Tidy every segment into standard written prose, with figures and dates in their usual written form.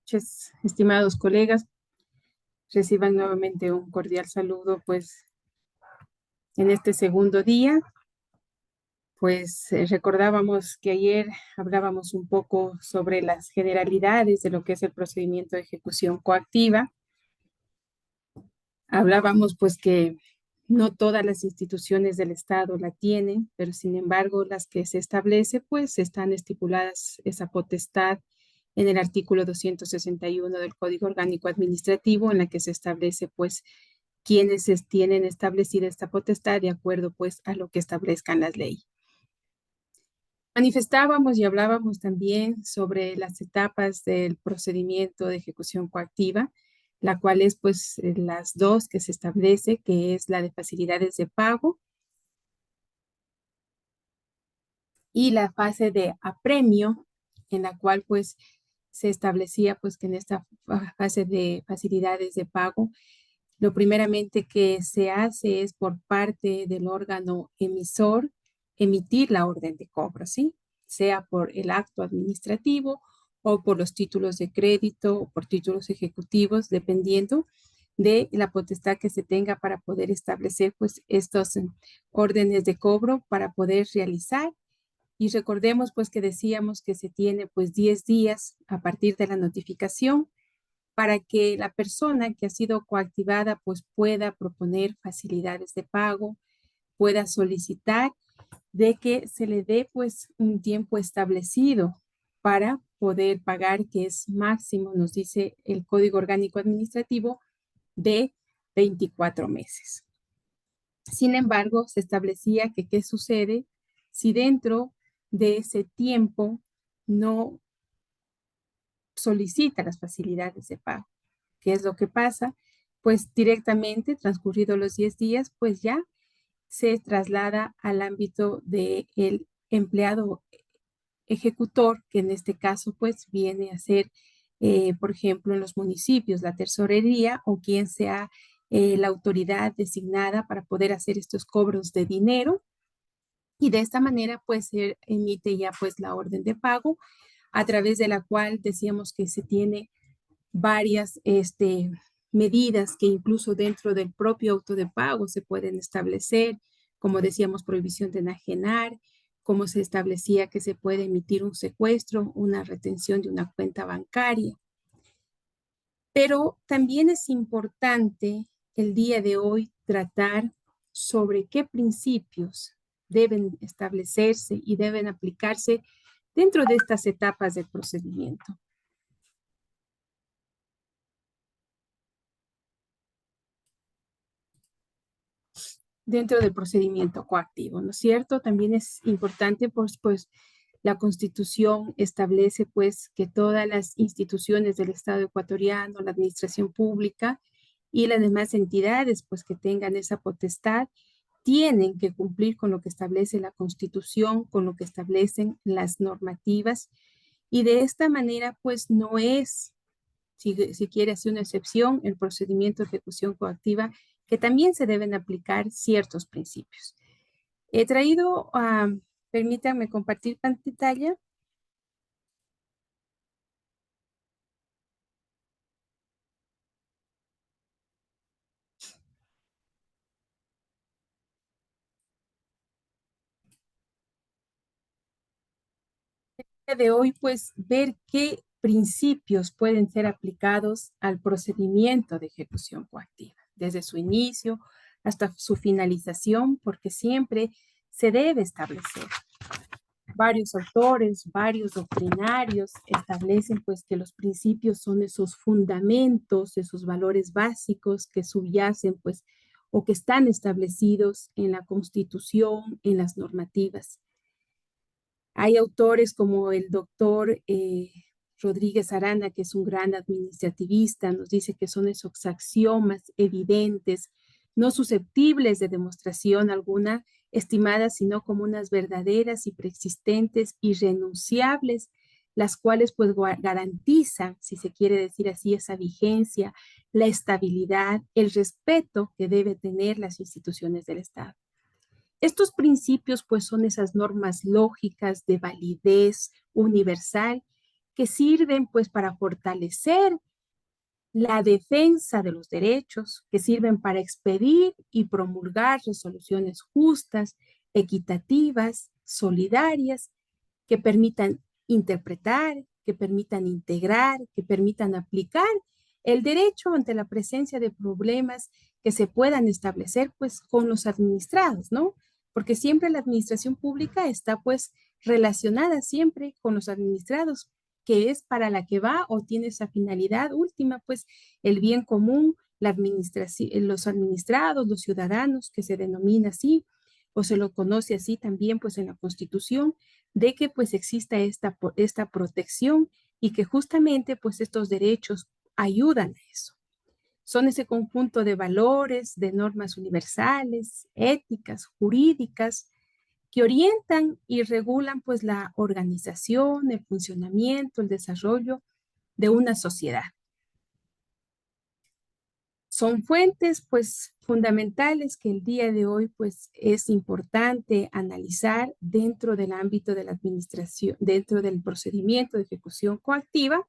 noches, estimados colegas. Reciban nuevamente un cordial saludo, pues, en este segundo día. Pues recordábamos que ayer hablábamos un poco sobre las generalidades de lo que es el procedimiento de ejecución coactiva. Hablábamos, pues, que no todas las instituciones del Estado la tienen, pero sin embargo, las que se establece, pues, están estipuladas esa potestad en el artículo 261 del Código Orgánico Administrativo, en la que se establece, pues, quienes tienen establecida esta potestad de acuerdo, pues, a lo que establezcan las leyes. Manifestábamos y hablábamos también sobre las etapas del procedimiento de ejecución coactiva, la cual es, pues, las dos que se establece, que es la de facilidades de pago y la fase de apremio, en la cual, pues, se establecía, pues, que en esta fase de facilidades de pago, lo primeramente que se hace es por parte del órgano emisor emitir la orden de cobro, ¿sí? Sea por el acto administrativo o por los títulos de crédito o por títulos ejecutivos, dependiendo de la potestad que se tenga para poder establecer, pues, estos órdenes de cobro para poder realizar. Y recordemos, pues, que decíamos que se tiene, pues, 10 días a partir de la notificación para que la persona que ha sido coactivada, pues, pueda proponer facilidades de pago, pueda solicitar de que se le dé, pues, un tiempo establecido para poder pagar, que es máximo, nos dice el Código Orgánico Administrativo, de 24 meses. Sin embargo, se establecía que qué sucede si dentro de ese tiempo no solicita las facilidades de pago. ¿Qué es lo que pasa? Pues directamente, transcurridos los 10 días, pues ya se traslada al ámbito del empleado ejecutor, que en este caso, pues, viene a ser, por ejemplo, en los municipios, la tesorería o quien sea la autoridad designada para poder hacer estos cobros de dinero. Y de esta manera, pues, se emite ya, pues, la orden de pago, a través de la cual decíamos que se tiene varias medidas que incluso dentro del propio auto de pago se pueden establecer, como decíamos, prohibición de enajenar, como se establecía que se puede emitir un secuestro, una retención de una cuenta bancaria. Pero también es importante el día de hoy tratar sobre qué principios deben establecerse y deben aplicarse dentro de estas etapas del procedimiento. Dentro del procedimiento coactivo, ¿no es cierto? También es importante, pues, la Constitución establece, pues, que todas las instituciones del Estado ecuatoriano, la administración pública y las demás entidades, pues, que tengan esa potestad, tienen que cumplir con lo que establece la Constitución, con lo que establecen las normativas, y de esta manera, pues, no es, si quiere hacer una excepción, el procedimiento de ejecución coactiva, que también se deben aplicar ciertos principios. He traído, permítanme compartir pantalla. De hoy, pues, ver qué principios pueden ser aplicados al procedimiento de ejecución coactiva, desde su inicio hasta su finalización, porque siempre se debe establecer. Varios autores, varios doctrinarios establecen, pues, que los principios son esos fundamentos, esos valores básicos que subyacen, pues, o que están establecidos en la Constitución, en las normativas. Hay autores como el doctor Rodríguez Arana, que es un gran administrativista, nos dice que son esos axiomas evidentes, no susceptibles de demostración alguna, estimadas sino como unas verdaderas y preexistentes, irrenunciables, las cuales, pues, garantizan, si se quiere decir así, esa vigencia, la estabilidad, el respeto que debe tener las instituciones del Estado. Estos principios, pues, son esas normas lógicas de validez universal que sirven pues para fortalecer la defensa de los derechos, que sirven para expedir y promulgar resoluciones justas, equitativas, solidarias, que permitan interpretar, que permitan integrar, que permitan aplicar el derecho ante la presencia de problemas que se puedan establecer pues con los administrados, ¿no? Porque siempre la administración pública está pues relacionada siempre con los administrados, que es para la que va o tiene esa finalidad última, pues el bien común, la administración, los administrados, los ciudadanos, que se denomina así, o se lo conoce así también pues en la Constitución, de que pues exista esta protección y que justamente pues estos derechos ayudan a eso. Son ese conjunto de valores, de normas universales, éticas, jurídicas, que orientan y regulan pues la organización, el funcionamiento, el desarrollo de una sociedad. Son fuentes pues fundamentales que el día de hoy pues es importante analizar dentro del ámbito de la administración, dentro del procedimiento de ejecución coactiva,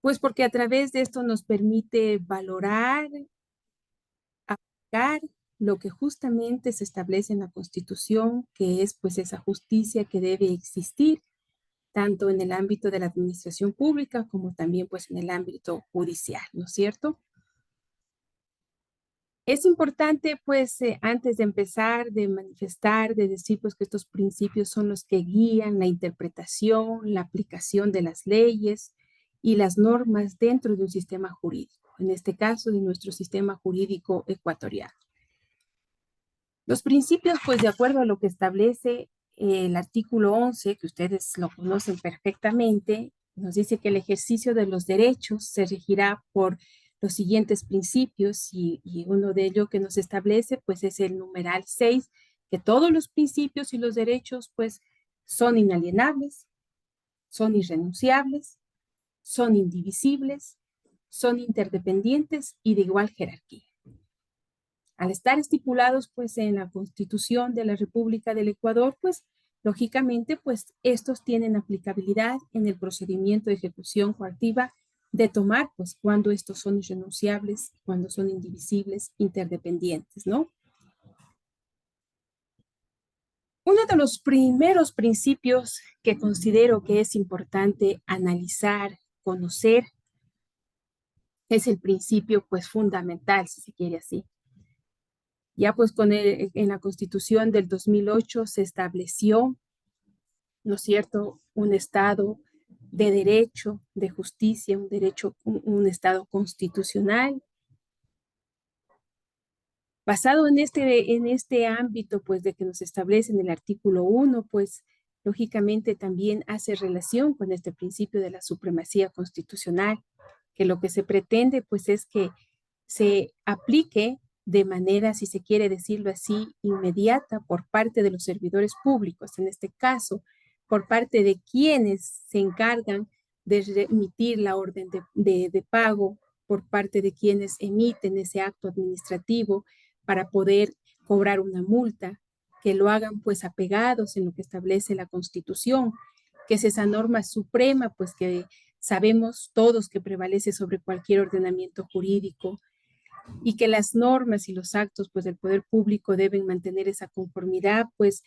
pues porque a través de esto nos permite valorar, aplicar lo que justamente se establece en la Constitución, que es pues esa justicia que debe existir tanto en el ámbito de la administración pública como también pues en el ámbito judicial, ¿no es cierto? Es importante, pues, antes de empezar, de manifestar, de decir, pues, que estos principios son los que guían la interpretación, la aplicación de las leyes y las normas dentro de un sistema jurídico, en este caso, de nuestro sistema jurídico ecuatoriano. Los principios, pues, de acuerdo a lo que establece el artículo 11, que ustedes lo conocen perfectamente, nos dice que el ejercicio de los derechos se regirá por los siguientes principios y uno de ellos que nos establece, pues, es el numeral 6, que todos los principios y los derechos, pues, son inalienables, son irrenunciables, son indivisibles, son interdependientes y de igual jerarquía. Al estar estipulados pues en la Constitución de la República del Ecuador, pues lógicamente pues estos tienen aplicabilidad en el procedimiento de ejecución coactiva de tomar pues cuando estos son irrenunciables, cuando son indivisibles, interdependientes, ¿no? Uno de los primeros principios que considero que es importante analizar, conocer, es el principio pues fundamental, si se quiere así. Ya pues en la Constitución del 2008 se estableció, ¿no es cierto?, un Estado de derecho, de justicia, un Estado constitucional. Basado en este ámbito, pues, de que nos establece en el artículo 1, pues, lógicamente también hace relación con este principio de la supremacía constitucional, que lo que se pretende, pues, es que se aplique de manera, si se quiere decirlo así, inmediata por parte de los servidores públicos, en este caso, por parte de quienes se encargan de emitir la orden de pago, por parte de quienes emiten ese acto administrativo para poder cobrar una multa, que lo hagan pues apegados en lo que establece la Constitución, que es esa norma suprema pues que sabemos todos que prevalece sobre cualquier ordenamiento jurídico y que las normas y los actos pues del poder público deben mantener esa conformidad pues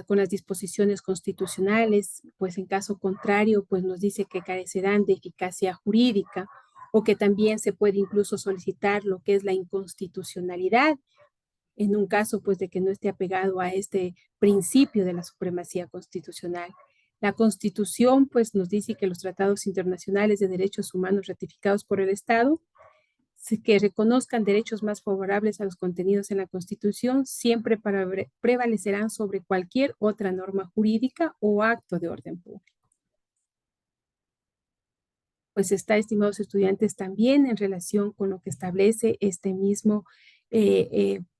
con las disposiciones constitucionales, pues en caso contrario pues nos dice que carecerán de eficacia jurídica o que también se puede incluso solicitar lo que es la inconstitucionalidad en un caso pues de que no esté apegado a este principio de la supremacía constitucional. La Constitución pues nos dice que los tratados internacionales de derechos humanos ratificados por el Estado que reconozcan derechos más favorables a los contenidos en la Constitución siempre prevalecerán sobre cualquier otra norma jurídica o acto de orden público. Pues está, estimados estudiantes, también en relación con lo que establece este mismo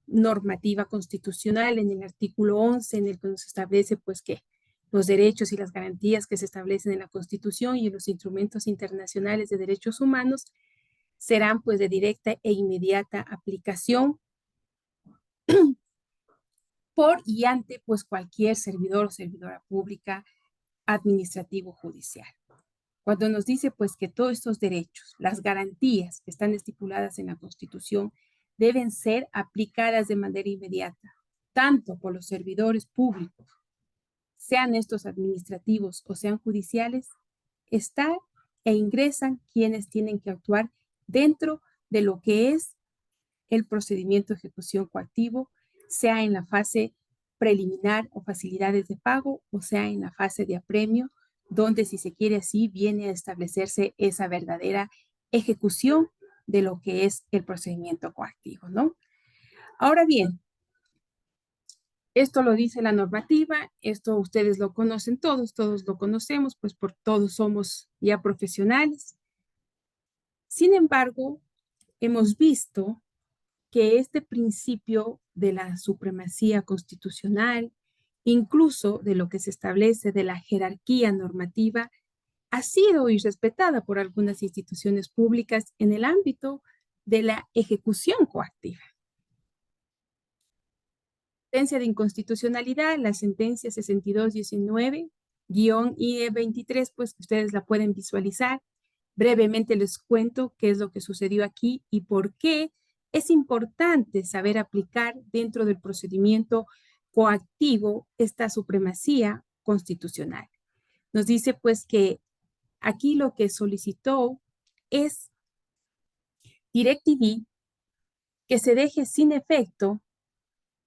normativa constitucional en el artículo 11, en el que nos establece pues que los derechos y las garantías que se establecen en la Constitución y en los instrumentos internacionales de derechos humanos serán pues de directa e inmediata aplicación por y ante pues cualquier servidor o servidora pública administrativo judicial. cuando nos dice pues que todos estos derechos, las garantías que están estipuladas en la Constitución, deben ser aplicadas de manera inmediata, tanto por los servidores públicos, sean estos administrativos o sean judiciales, está e ingresan quienes tienen que actuar dentro de lo que es el procedimiento de ejecución coactivo, sea en la fase preliminar o facilidades de pago, o sea en la fase de apremio, donde si se quiere así viene a establecerse esa verdadera ejecución de lo que es el procedimiento coactivo, ¿no? Ahora bien, esto lo dice la normativa, esto ustedes lo conocen todos lo conocemos, pues por todos somos ya profesionales. Sin embargo, hemos visto que este principio de la supremacía constitucional, incluso de lo que se establece de la jerarquía normativa, ha sido irrespetada por algunas instituciones públicas en el ámbito de la ejecución coactiva. Sentencia de inconstitucionalidad, la sentencia 6219-IE23, pues ustedes la pueden visualizar. Brevemente les cuento qué es lo que sucedió aquí y por qué es importante saber aplicar dentro del procedimiento coactivo esta supremacía constitucional. Nos dice pues que aquí lo que solicitó es DirecTV que se deje sin efecto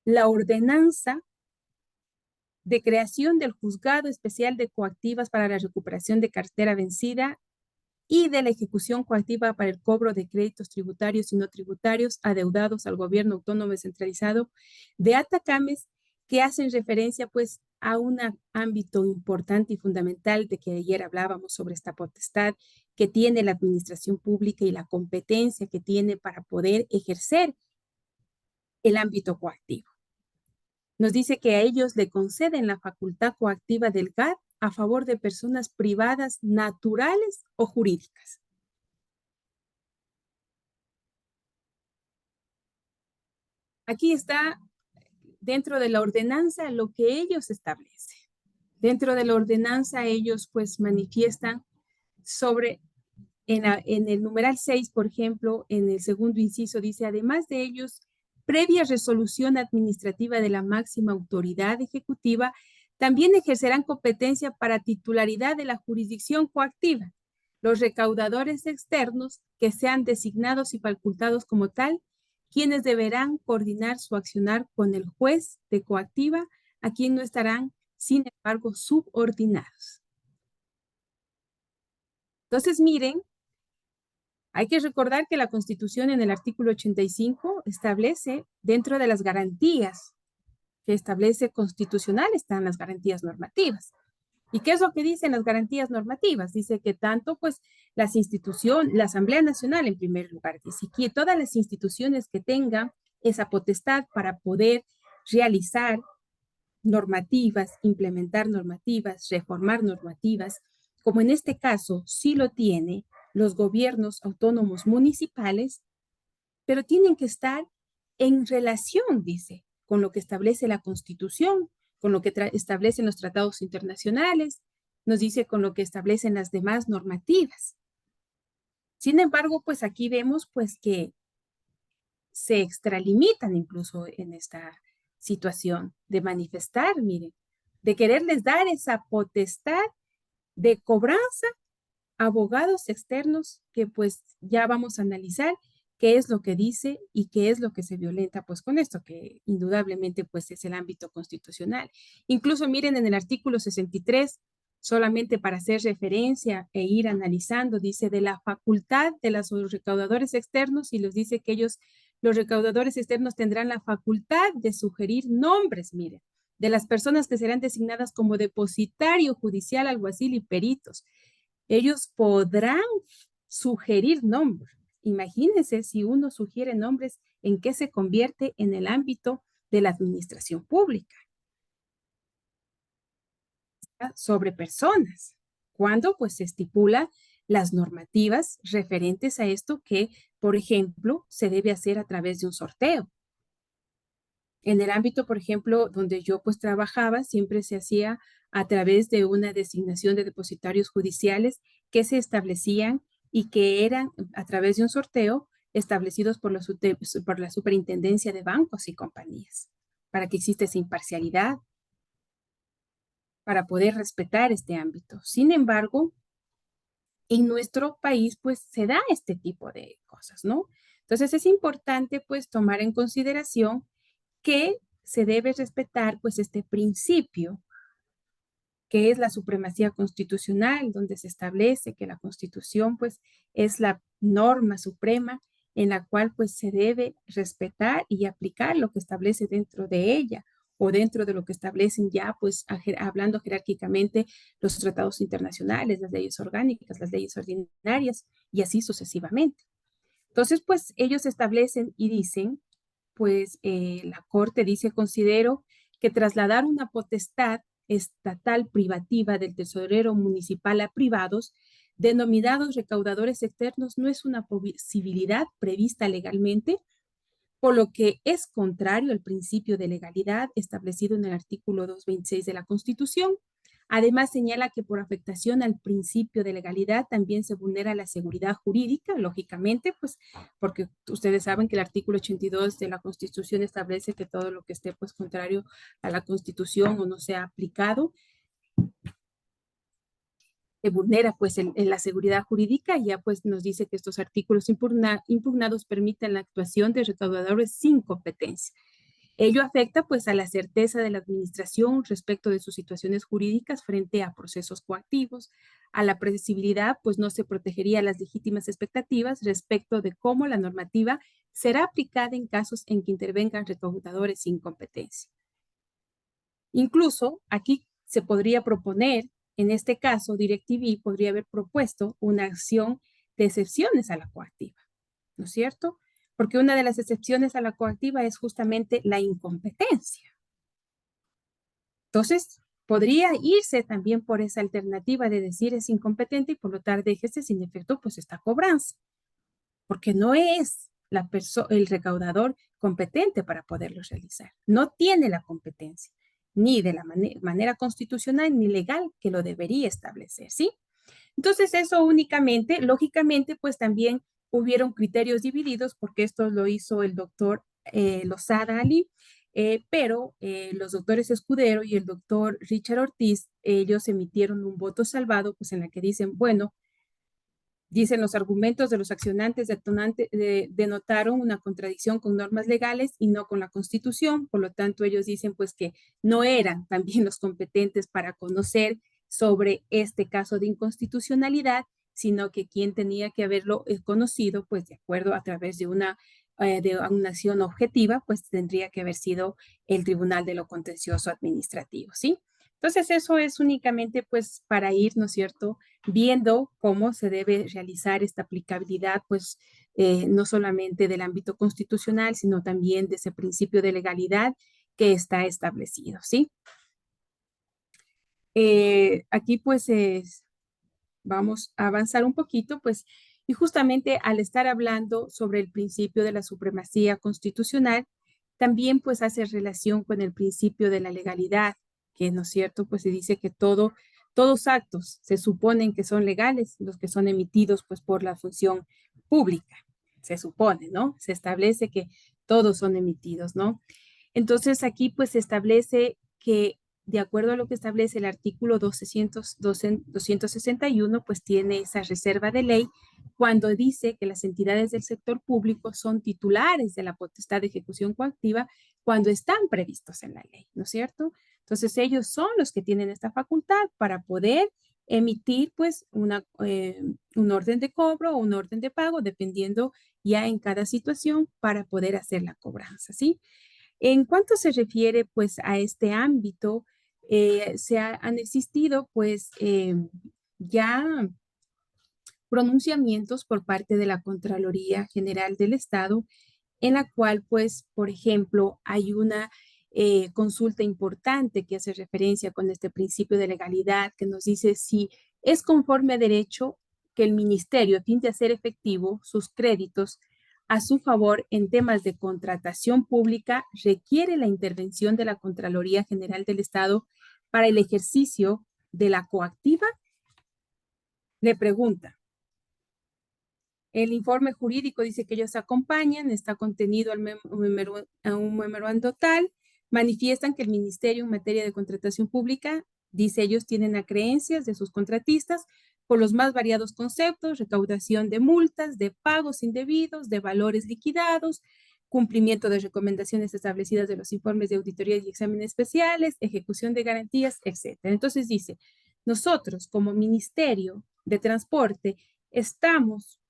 la ordenanza de creación del Juzgado Especial de Coactivas para la Recuperación de Cartera Vencida y de la ejecución coactiva para el cobro de créditos tributarios y no tributarios adeudados al gobierno autónomo descentralizado de Atacames, que hacen referencia pues a un ámbito importante y fundamental de que ayer hablábamos sobre esta potestad que tiene la administración pública y la competencia que tiene para poder ejercer el ámbito coactivo. Nos dice que a ellos le conceden la facultad coactiva del GAD a favor de personas privadas naturales o jurídicas. Aquí está dentro de la ordenanza lo que ellos establecen. Dentro de la ordenanza ellos pues manifiestan sobre, en el numeral 6, por ejemplo, en el segundo inciso dice, además de ellos, previa resolución administrativa de la máxima autoridad ejecutiva, también ejercerán competencia para titularidad de la jurisdicción coactiva los recaudadores externos que sean designados y facultados como tal, quienes deberán coordinar su accionar con el juez de coactiva, a quien no estarán, sin embargo, subordinados. Entonces, miren, hay que recordar que la Constitución en el artículo 85 establece, dentro de las garantías que establece constitucional, están las garantías normativas. ¿Y qué es lo que dicen las garantías normativas? Dice que tanto pues las instituciones, la Asamblea Nacional en primer lugar, dice que todas las instituciones que tengan esa potestad para poder realizar normativas, implementar normativas, reformar normativas, como en este caso sí lo tiene los gobiernos autónomos municipales, pero tienen que estar en relación, dice, con lo que establece la Constitución, con lo que establecen los tratados internacionales, nos dice con lo que establecen las demás normativas. Sin embargo, pues aquí vemos pues que se extralimitan incluso en esta situación de manifestar, miren, de quererles dar esa potestad de cobranza a abogados externos que pues ya vamos a analizar qué es lo que dice y qué es lo que se violenta pues con esto, que indudablemente pues es el ámbito constitucional. Incluso miren en el artículo 63, solamente para hacer referencia e ir analizando, dice de la facultad de los recaudadores externos y les dice que ellos, los recaudadores externos tendrán la facultad de sugerir nombres, miren, de las personas que serán designadas como depositario judicial, alguacil y peritos. Ellos podrán sugerir nombres. Imagínense si uno sugiere nombres, en qué se convierte en el ámbito de la administración pública sobre personas. Cuando pues se estipula las normativas referentes a esto que, por ejemplo, se debe hacer a través de un sorteo. En el ámbito, por ejemplo, donde yo pues trabajaba, siempre se hacía a través de una designación de depositarios judiciales que se establecían y que eran a través de un sorteo establecidos por la Superintendencia de Bancos y Compañías, para que exista esa imparcialidad, para poder respetar este ámbito. Sin embargo, en nuestro país, pues se da este tipo de cosas, ¿no? Entonces es importante, pues, tomar en consideración que se debe respetar, pues, este principio que es la supremacía constitucional, donde se establece que la Constitución, pues, es la norma suprema en la cual, pues, se debe respetar y aplicar lo que establece dentro de ella o dentro de lo que establecen ya, pues, hablando jerárquicamente los tratados internacionales, las leyes orgánicas, las leyes ordinarias y así sucesivamente. Entonces, pues, ellos establecen y dicen, pues, la Corte dice, considero que trasladar una potestad estatal privativa del tesorero municipal a privados, denominados recaudadores externos, no es una posibilidad prevista legalmente, por lo que es contrario al principio de legalidad establecido en el artículo 226 de la Constitución. Además, señala que por afectación al principio de legalidad también se vulnera la seguridad jurídica, lógicamente, pues porque ustedes saben que el artículo 82 de la Constitución establece que todo lo que esté pues contrario a la Constitución o no sea aplicado vulnera pues la seguridad jurídica, ya pues nos dice que estos artículos impugnados permiten la actuación de recaudadores sin competencia. Ello afecta pues a la certeza de la administración respecto de sus situaciones jurídicas frente a procesos coactivos, a la predecibilidad pues no se protegería las legítimas expectativas respecto de cómo la normativa será aplicada en casos en que intervengan recaudadores sin competencia. Incluso aquí se podría proponer, en este caso, DirecTV podría haber propuesto una acción de excepciones a la coactiva, ¿no es cierto? Porque una de las excepciones a la coactiva es justamente la incompetencia. Entonces, podría irse también por esa alternativa de decir es incompetente y por lo tanto déjese sin efecto pues esta cobranza, porque no es el recaudador competente para poderlo realizar. No tiene la competencia, ni de la manera constitucional ni legal que lo debería establecer, ¿sí? Entonces eso únicamente, lógicamente, pues también hubieron criterios divididos porque esto lo hizo el doctor Lozada Ali, pero los doctores Escudero y el doctor Richard Ortiz, ellos emitieron un voto salvado, pues en la que dicen, bueno, dicen los argumentos de los accionantes denotaron una contradicción con normas legales y no con la Constitución, por lo tanto ellos dicen pues que no eran también los competentes para conocer sobre este caso de inconstitucionalidad, sino que quien tenía que haberlo conocido, pues de acuerdo a través de una acción objetiva, pues tendría que haber sido el Tribunal de lo Contencioso Administrativo, ¿sí? Entonces eso es únicamente pues para ir, ¿no es cierto?, viendo cómo se debe realizar esta aplicabilidad, pues no solamente del ámbito constitucional, sino también de ese principio de legalidad que está establecido, ¿sí? Aquí pues vamos a avanzar un poquito, pues, y justamente al estar hablando sobre el principio de la supremacía constitucional, también pues hace relación con el principio de la legalidad, que no es cierto, pues se dice que todos actos se suponen que son legales, los que son emitidos pues por la función pública, se supone, ¿no? Se establece que todos son emitidos, ¿no? Entonces aquí pues se establece que de acuerdo a lo que establece el artículo 261, pues tiene esa reserva de ley cuando dice que las entidades del sector público son titulares de la potestad de ejecución coactiva cuando están previstos en la ley, ¿no es cierto? Entonces ellos son los que tienen esta facultad para poder emitir pues un orden de cobro o un orden de pago, dependiendo ya en cada situación para poder hacer la cobranza, ¿sí? En cuanto se refiere pues a este ámbito, han existido pues ya pronunciamientos por parte de la Contraloría General del Estado en la cual pues, por ejemplo, hay una consulta importante que hace referencia con este principio de legalidad que nos dice si es conforme a derecho que el ministerio, a fin de hacer efectivo sus créditos a su favor en temas de contratación pública, requiere la intervención de la Contraloría General del Estado para el ejercicio de la coactiva. le pregunta. El informe jurídico dice que ellos acompañan, está contenido a un memorando tal, manifiestan que el ministerio en materia de contratación pública, dice ellos, tienen a creencias de sus contratistas por los más variados conceptos, recaudación de multas, de pagos indebidos, de valores liquidados, cumplimiento de recomendaciones establecidas de los informes de auditoría y exámenes especiales, ejecución de garantías, etc. Entonces dice, nosotros como Ministerio de Transporte estamos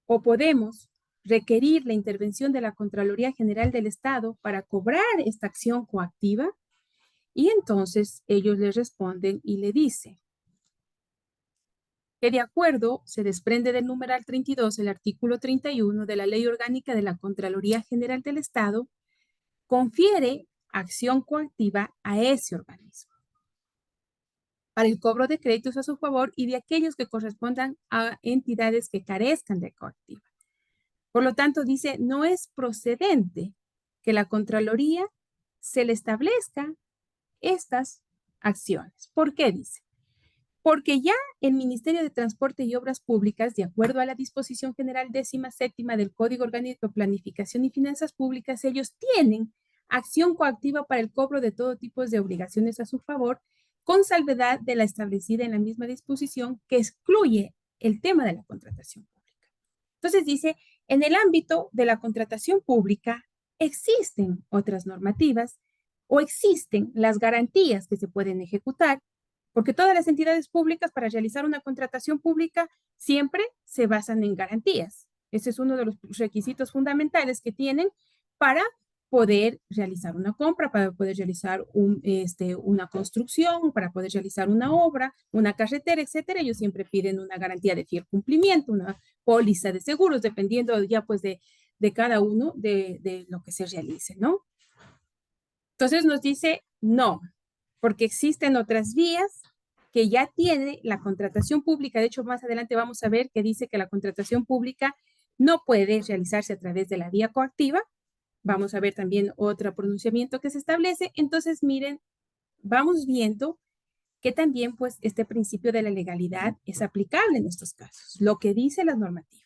o podemos requerir la intervención de la Contraloría General del Estado para cobrar esta acción coactiva. Y entonces ellos le responden y le dicen que de acuerdo se desprende del numeral 32, el artículo 31 de la Ley Orgánica de la Contraloría General del Estado, confiere acción coactiva a ese organismo para el cobro de créditos a su favor y de aquellos que correspondan a entidades que carezcan de coactiva. Por lo tanto, dice, no es procedente que la Contraloría se le establezca estas acciones. ¿Por qué dice? Porque ya el Ministerio de Transporte y Obras Públicas, de acuerdo a la disposición general 17ª del Código Orgánico de Planificación y Finanzas Públicas, ellos tienen acción coactiva para el cobro de todo tipo de obligaciones a su favor, con salvedad de la establecida en la misma disposición que excluye el tema de la contratación pública. Entonces dice, en el ámbito de la contratación pública existen otras normativas o existen las garantías que se pueden ejecutar, porque todas las entidades públicas para realizar una contratación pública siempre se basan en garantías. Ese es uno de los requisitos fundamentales que tienen para poder realizar una compra, para poder realizar una construcción, para poder realizar una obra, una carretera, etcétera. Ellos siempre piden una garantía de fiel cumplimiento, una póliza de seguros, dependiendo ya pues de cada uno de lo que se realice, ¿no? Entonces nos dice, no, porque existen otras vías que ya tiene la contratación pública. De hecho, más adelante vamos a ver que dice que la contratación pública no puede realizarse a través de la vía coactiva. Vamos a ver también otro pronunciamiento que se establece. Entonces, miren, vamos viendo que también pues este principio de la legalidad es aplicable en estos casos, lo que dice la normativa.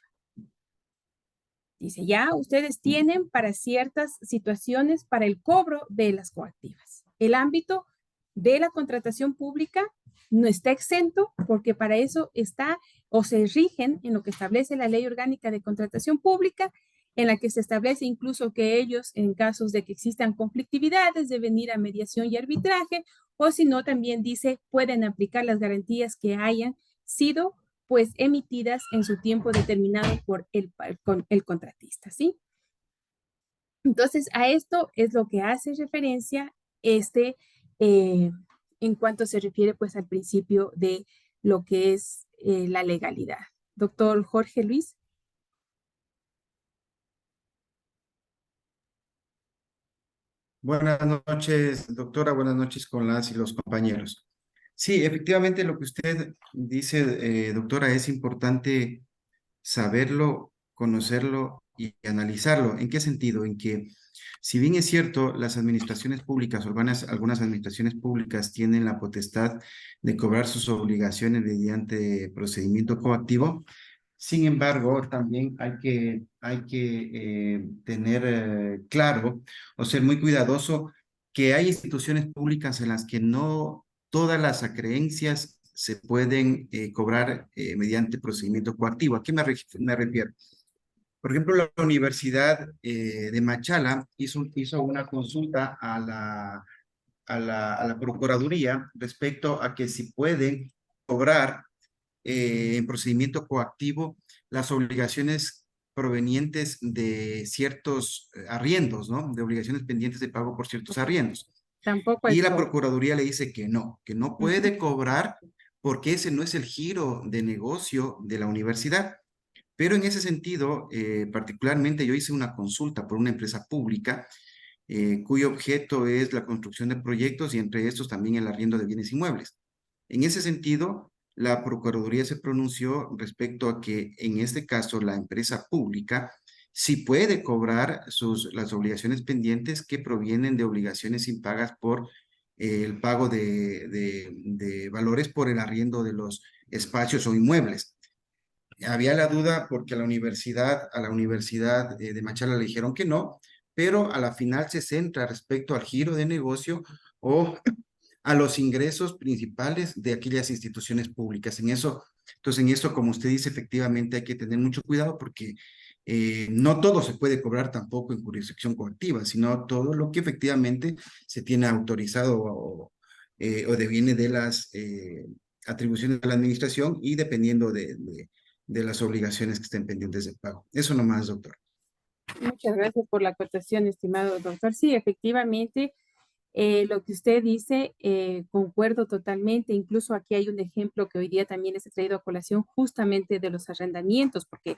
Dice, ya ustedes tienen para ciertas situaciones para el cobro de las coactivas. El ámbito de la contratación pública no está exento porque para eso está o se rigen en lo que establece la Ley Orgánica de Contratación Pública, en la que se establece incluso que ellos, en casos de que existan conflictividades, deben ir a mediación y arbitraje, o si no, también dice, pueden aplicar las garantías que hayan sido pues emitidas en su tiempo determinado por el contratista, ¿sí? Entonces, a esto es lo que hace referencia eh, en cuanto se refiere pues al principio de lo que es la legalidad. Doctor Jorge Luis. Buenas noches, doctora. Buenas noches con las y los compañeros. Sí, efectivamente lo que usted dice, doctora, es importante saberlo, conocerlo y analizarlo. ¿En qué sentido? En que, si bien es cierto, las administraciones públicas, algunas administraciones públicas tienen la potestad de cobrar sus obligaciones mediante procedimiento coactivo, sin embargo, también hay que tener claro o ser muy cuidadoso que hay instituciones públicas en las que no todas las acreencias se pueden cobrar mediante procedimiento coactivo. ¿A qué me refiero? Por ejemplo, la Universidad de Machala hizo una consulta a la Procuraduría respecto a que si pueden cobrar en procedimiento coactivo las obligaciones provenientes de ciertos arriendos, ¿no? De obligaciones pendientes de pago por ciertos arriendos. Tampoco hay Y la cobro. Procuraduría le dice que no Uh -huh. puede cobrar porque ese no es el giro de negocio de la universidad. Pero en ese sentido, particularmente yo hice una consulta por una empresa pública cuyo objeto es la construcción de proyectos y entre estos también el arriendo de bienes inmuebles. En ese sentido, la Procuraduría se pronunció respecto a que en este caso la empresa pública sí puede cobrar las obligaciones pendientes que provienen de obligaciones impagas por el pago de valores por el arriendo espacios o inmuebles. Había la duda porque a la universidad de Machala le dijeron que no, pero a la final se centra respecto al giro de negocio o a los ingresos principales de aquellas instituciones públicas. Entonces, en eso, como usted dice, efectivamente hay que tener mucho cuidado porque no todo se puede cobrar tampoco en jurisdicción coactiva, sino todo lo que efectivamente se tiene autorizado o deviene de las atribuciones de la administración y dependiendo de las obligaciones que estén pendientes de pago. Eso nomás, doctor. Muchas gracias por la acotación, estimado doctor. Sí, efectivamente, lo que usted dice, concuerdo totalmente. Incluso aquí hay un ejemplo que hoy día también les he traído a colación justamente de los arrendamientos, porque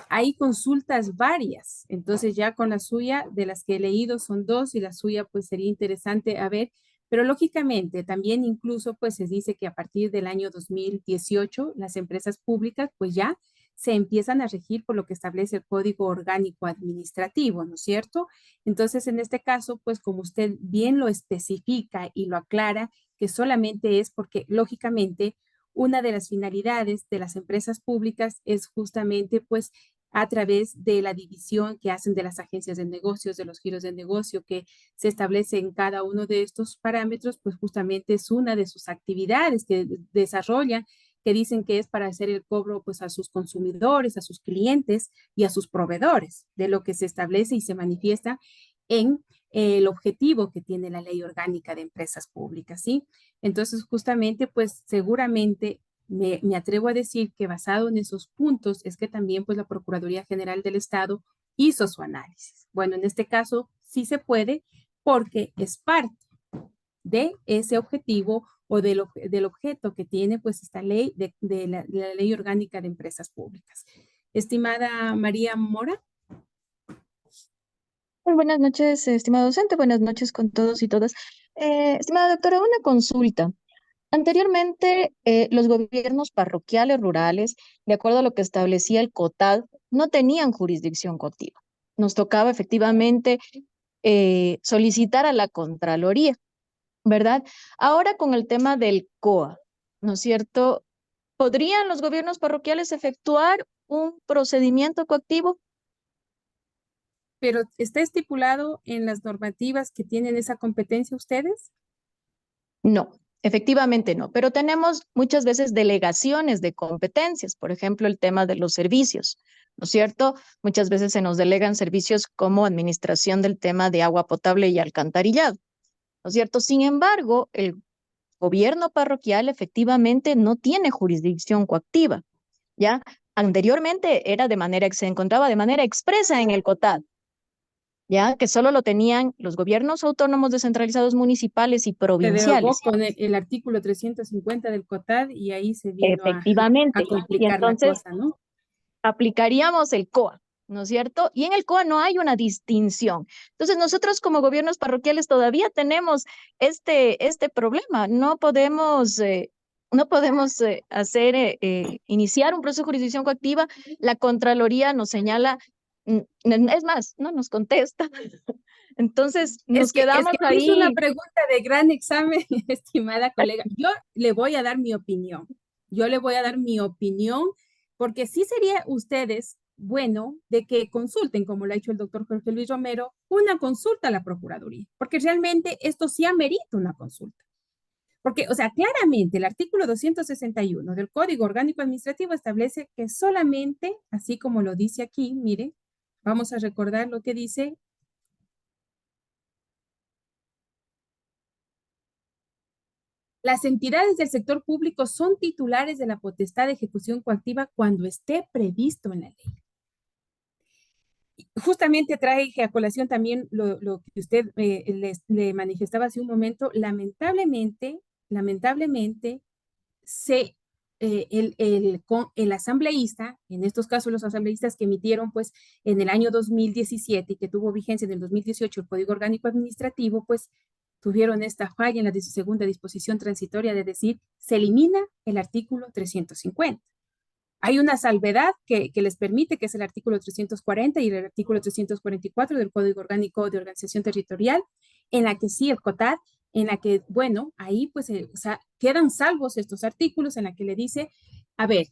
hay consultas varias. Entonces ya con la suya, de las que he leído son dos y la suya pues sería interesante a ver. Pero lógicamente también incluso pues se dice que a partir del año 2018 las empresas públicas pues ya se empiezan a regir por lo que establece el Código Orgánico Administrativo, ¿no es cierto? Entonces, en este caso, pues como usted bien lo especifica y lo aclara, que solamente es porque, lógicamente, una de las finalidades de las empresas públicas es justamente, pues, a través de la división que hacen de las agencias de negocios, de los giros de negocio que se establece en cada uno de estos parámetros, pues justamente es una de sus actividades que desarrollan, que dicen que es para hacer el cobro pues a sus consumidores, a sus clientes y a sus proveedores, de lo que se establece y se manifiesta en el objetivo que tiene la Ley Orgánica de Empresas Públicas, ¿sí? Entonces, justamente, pues seguramente me atrevo a decir que basado en esos puntos es que también pues la Procuraduría General del Estado hizo su análisis. Bueno, en este caso sí se puede porque es parte de ese objetivo o del objeto que tiene pues esta ley de la Ley Orgánica de Empresas Públicas. Estimada María Mora. Muy buenas noches, estimado docente. Buenas noches con todos y todas. Estimada doctora, una consulta. Anteriormente, los gobiernos parroquiales rurales, de acuerdo a lo que establecía el COTAD, no tenían jurisdicción coactiva. Nos tocaba efectivamente solicitar a la Contraloría, ¿verdad? Ahora con el tema del COA, ¿no es cierto? ¿Podrían los gobiernos parroquiales efectuar un procedimiento coactivo? Pero ¿está estipulado en las normativas que tienen esa competencia ustedes? No, efectivamente no, pero tenemos muchas veces delegaciones de competencias, por ejemplo, el tema de los servicios, ¿no es cierto? Muchas veces se nos delegan servicios como administración del tema de agua potable y alcantarillado, ¿no es cierto? Sin embargo, el gobierno parroquial efectivamente no tiene jurisdicción coactiva, ¿ya? Anteriormente era de manera, se encontraba de manera expresa en el COTAD, ¿ya? Que solo lo tenían los gobiernos autónomos descentralizados municipales y Se derogó provinciales. con el artículo 350 del COTAD y ahí se vino a Efectivamente. Y complicar la entonces cosa, ¿no? aplicaríamos el COA, ¿no es cierto? Y en el COA no hay una distinción. Entonces nosotros como gobiernos parroquiales todavía tenemos este problema. No podemos iniciar un proceso de jurisdicción coactiva. La Contraloría nos señala, es más, no nos contesta. Entonces Es nos que, es quedamos que me hizo una ahí. pregunta de gran examen, estimada colega. Yo le voy a dar mi opinión. Yo le voy a dar mi opinión porque sí sería ustedes bueno de que consulten, como lo ha hecho el doctor Jorge Luis Romero, una consulta a la Procuraduría, porque realmente esto sí amerita una consulta. Porque, o sea, claramente el artículo 261 del Código Orgánico Administrativo establece que solamente, así como lo dice aquí, mire, vamos a recordar lo que dice. Las entidades del sector público son titulares de la potestad de ejecución coactiva cuando esté previsto en la ley. Justamente trae a colación también lo que usted le manifestaba hace un momento. Lamentablemente, el asambleísta, en estos casos los asambleístas que emitieron pues en el año 2017 y que tuvo vigencia en el 2018 el Código Orgánico Administrativo, pues tuvieron esta falla en la segunda disposición transitoria de decir, se elimina el artículo 350. Hay una salvedad que les permite, que es el artículo 340 y el artículo 344 del Código Orgánico de Organización Territorial, en la que sí el COTAD en la que, bueno, ahí pues o sea, quedan salvos estos artículos en la que le dice, a ver,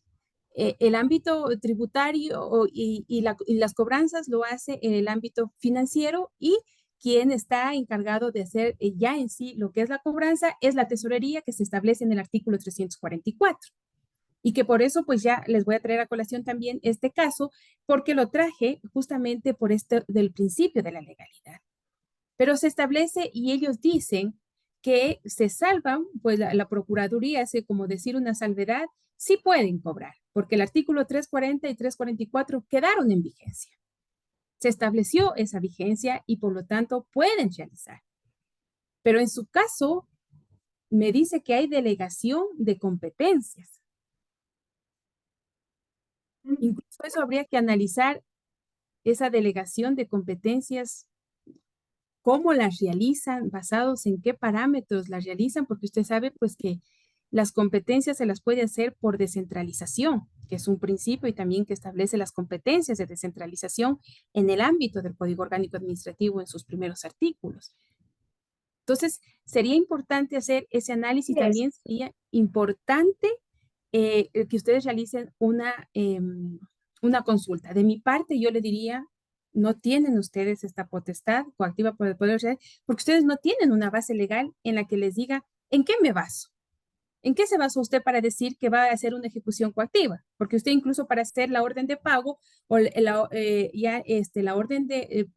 el ámbito tributario y las cobranzas lo hace en el ámbito financiero y quien está encargado de hacer ya en sí lo que es la cobranza es la tesorería que se establece en el artículo 344. Y que por eso pues ya les voy a traer a colación también este caso, porque lo traje justamente por este del principio de la legalidad. Pero se establece y ellos dicen que se salvan, pues la Procuraduría hace como decir una salvedad, sí pueden cobrar, porque el artículo 340 y 344 quedaron en vigencia. Se estableció esa vigencia y por lo tanto pueden realizar. Pero en su caso, me dice que hay delegación de competencias. Incluso eso habría que analizar esa delegación de competencias, cómo las realizan, basados en qué parámetros las realizan, porque usted sabe pues que las competencias se las puede hacer por descentralización, que es un principio y también que establece las competencias de descentralización en el ámbito del Código Orgánico Administrativo en sus primeros artículos. Entonces, sería importante hacer ese análisis, también sería importante que ustedes realicen una consulta. De mi parte, yo le diría, no tienen ustedes esta potestad coactiva por el Poder Judicial, porque ustedes no tienen una base legal en la que les diga, ¿en qué me baso? ¿En qué se basó usted para decir que va a hacer una ejecución coactiva? Porque usted incluso para hacer la orden de pago o la orden de,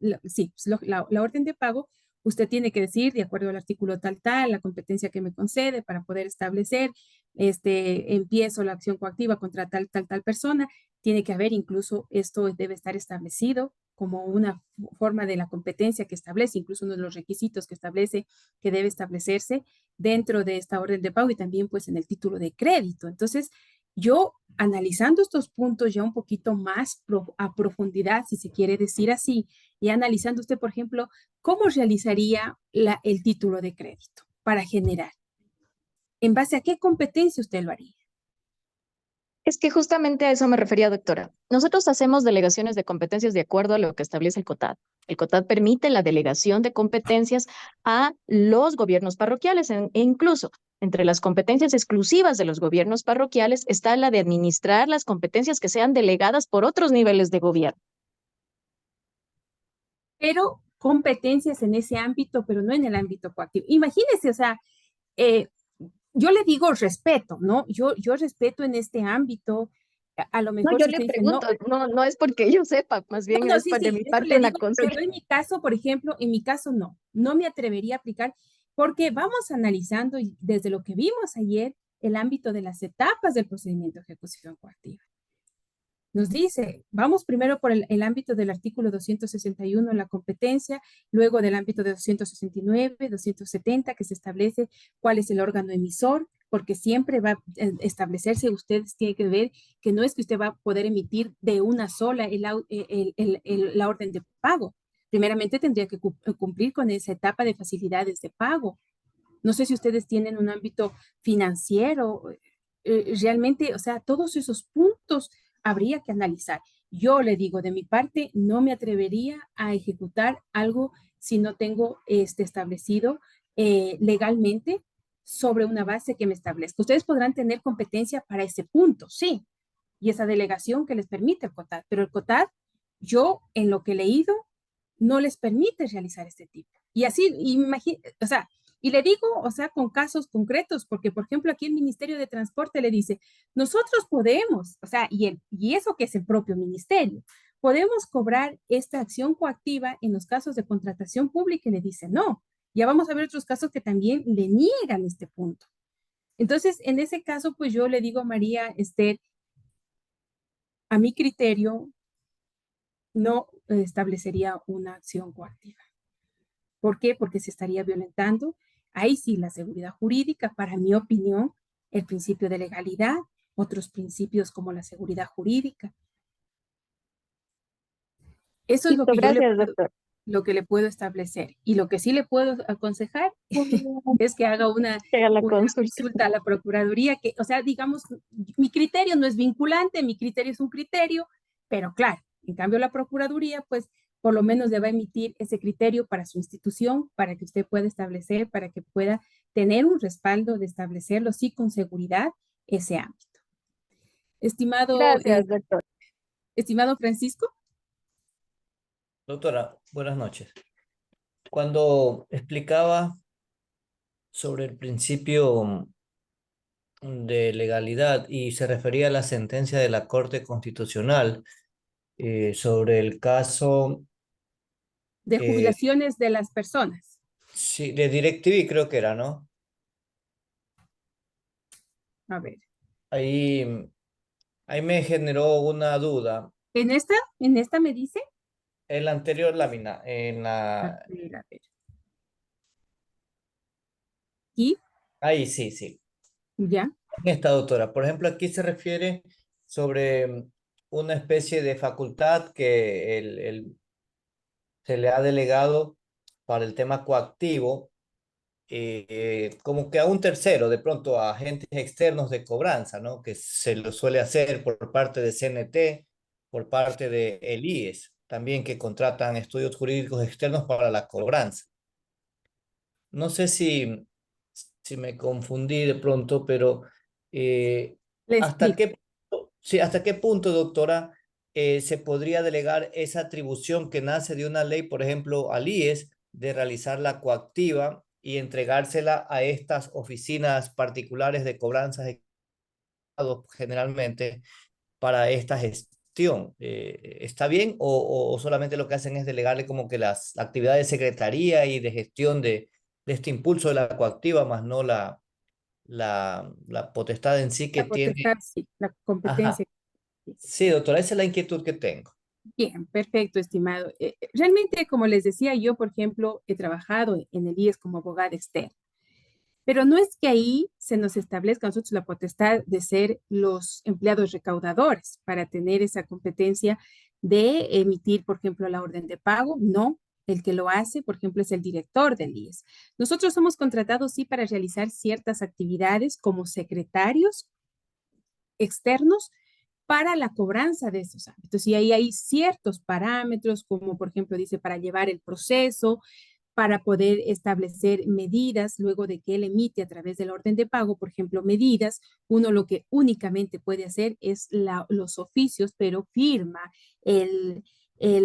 la orden de pago, usted tiene que decir, de acuerdo al artículo tal, la competencia que me concede para poder establecer, empiezo la acción coactiva contra tal persona. Tiene que haber incluso, esto debe estar establecido como una forma de la competencia que establece, incluso uno de los requisitos que establece que debe establecerse dentro de esta orden de pago y también pues en el título de crédito. Entonces, yo analizando estos puntos ya un poquito más a profundidad, si se quiere decir así, y analizando usted, por ejemplo, cómo realizaría el título de crédito para generar, en base a qué competencia usted lo haría. Es que justamente a eso me refería, doctora. Nosotros hacemos delegaciones de competencias de acuerdo a lo que establece el COTAD. El COTAD permite la delegación de competencias a los gobiernos parroquiales e incluso entre las competencias exclusivas de los gobiernos parroquiales está la de administrar las competencias que sean delegadas por otros niveles de gobierno. Pero competencias en ese ámbito, pero no en el ámbito coactivo. Imagínese, o sea, yo le digo respeto, ¿no? Yo respeto en este ámbito. A lo mejor No, yo si le usted dice, pregunto, no es porque yo sepa, más bien no, es sí, de mi eso parte le una digo, pero consulta. yo en mi caso, por ejemplo, en mi caso no me atrevería a aplicar porque vamos analizando desde lo que vimos ayer el ámbito de las etapas del procedimiento de ejecución coactiva. Nos dice, vamos primero por el ámbito del artículo 261, la competencia, luego del ámbito de 269, 270, que se establece cuál es el órgano emisor, porque siempre va a establecerse, ustedes tienen que ver que no es que usted va a poder emitir de una sola la orden de pago. Primeramente tendría que cumplir con esa etapa de facilidades de pago. No sé si ustedes tienen un ámbito financiero, realmente, o sea, todos esos puntos habría que analizar. Yo le digo, de mi parte, no me atrevería a ejecutar algo si no tengo establecido legalmente sobre una base que me establezca. Ustedes podrán tener competencia para ese punto, sí, y esa delegación que les permite el COTAD, pero el COTAD, yo en lo que he leído, no les permite realizar este tipo. Y así, o sea, y le digo, o sea, con casos concretos, porque por ejemplo aquí el Ministerio de Transporte le dice, nosotros podemos, o sea, y eso que es el propio ministerio, podemos cobrar esta acción coactiva en los casos de contratación pública y le dice, no, ya vamos a ver otros casos que también le niegan este punto. Entonces, en ese caso, pues yo le digo a María Esther, a mi criterio, no establecería una acción coactiva. ¿Por qué? Porque se estaría violentando, ahí sí, la seguridad jurídica, para mi opinión, el principio de legalidad, otros principios como la seguridad jurídica. Eso es Listo, gracias, doctor. lo que le puedo establecer. Y lo que sí le puedo aconsejar es que haga una consulta a la Procuraduría, que, o sea, digamos, mi criterio no es vinculante, mi criterio es un criterio, pero claro, en cambio la Procuraduría, pues por lo menos le va a emitir ese criterio para su institución, para que usted pueda establecer, para que pueda tener un respaldo de establecerlo, sí, con seguridad, ese ámbito. Estimado, Gracias, doctor. estimado Francisco. Doctora, buenas noches. Cuando explicaba sobre el principio de legalidad y se refería a la sentencia de la Corte Constitucional sobre el caso De eh, jubilaciones de las personas. sí, de DirecTV, creo que era, ¿no? A ver. Ahí, ahí me generó una duda. En esta me dice. En la anterior lámina, en A la... ver, a ver. Y Ahí sí, sí. ya, Esta doctora, por ejemplo, aquí se refiere sobre una especie de facultad que se le ha delegado para el tema coactivo, como que a un tercero, de pronto a agentes externos de cobranza, ¿no? Que se lo suele hacer por parte de CNT, por parte de el IES, también que contratan estudios jurídicos externos para la cobranza. No sé si me confundí de pronto, pero le ¿hasta explico. qué, sí, hasta qué punto, doctora, se podría delegar esa atribución que nace de una ley, por ejemplo, al IES, de realizar la coactiva y entregársela a estas oficinas particulares de cobranzas generalmente para esta gestión? ¿Está bien o solamente lo que hacen es delegarle como que las actividades de secretaría y de gestión de este impulso de la coactiva, más no la potestad en sí que La tiene? potestad, sí, la competencia. Ajá. Sí, doctora, esa es la inquietud que tengo. Bien, perfecto, estimado. Realmente, como les decía, yo, por ejemplo, he trabajado en el IES como abogada externa, pero no es que ahí se nos establezca a nosotros la potestad de ser los empleados recaudadores para tener esa competencia de emitir, por ejemplo, la orden de pago. No, el que lo hace, por ejemplo, es el director del IES. Nosotros somos contratados, sí, para realizar ciertas actividades como secretarios externos para la cobranza de esos ámbitos. Y ahí hay ciertos parámetros, como por ejemplo dice, para llevar el proceso, para poder establecer medidas luego de que él emite a través del orden de pago, por ejemplo, medidas. Uno lo que únicamente puede hacer es los oficios, pero firma el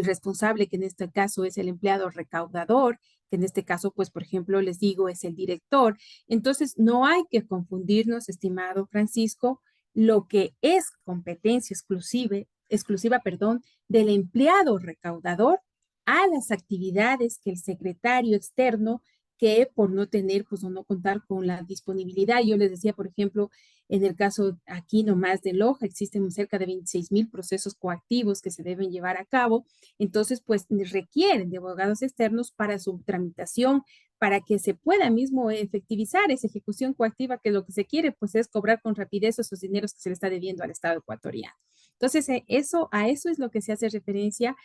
responsable, que en este caso es el empleado recaudador, que en este caso, pues, por ejemplo, les digo, es el director. Entonces, no hay que confundirnos, estimado Francisco, lo que es competencia exclusiva, perdón, del empleado recaudador a las actividades que el secretario externo, que por no tener, pues o no contar con la disponibilidad, yo les decía, por ejemplo, en el caso aquí nomás de Loja, existen cerca de 26,000 procesos coactivos que se deben llevar a cabo, entonces pues requieren de abogados externos para su tramitación, para que se pueda mismo efectivizar esa ejecución coactiva, que lo que se quiere pues es cobrar con rapidez esos dineros que se le está debiendo al Estado ecuatoriano. Entonces, a eso es lo que se hace referencia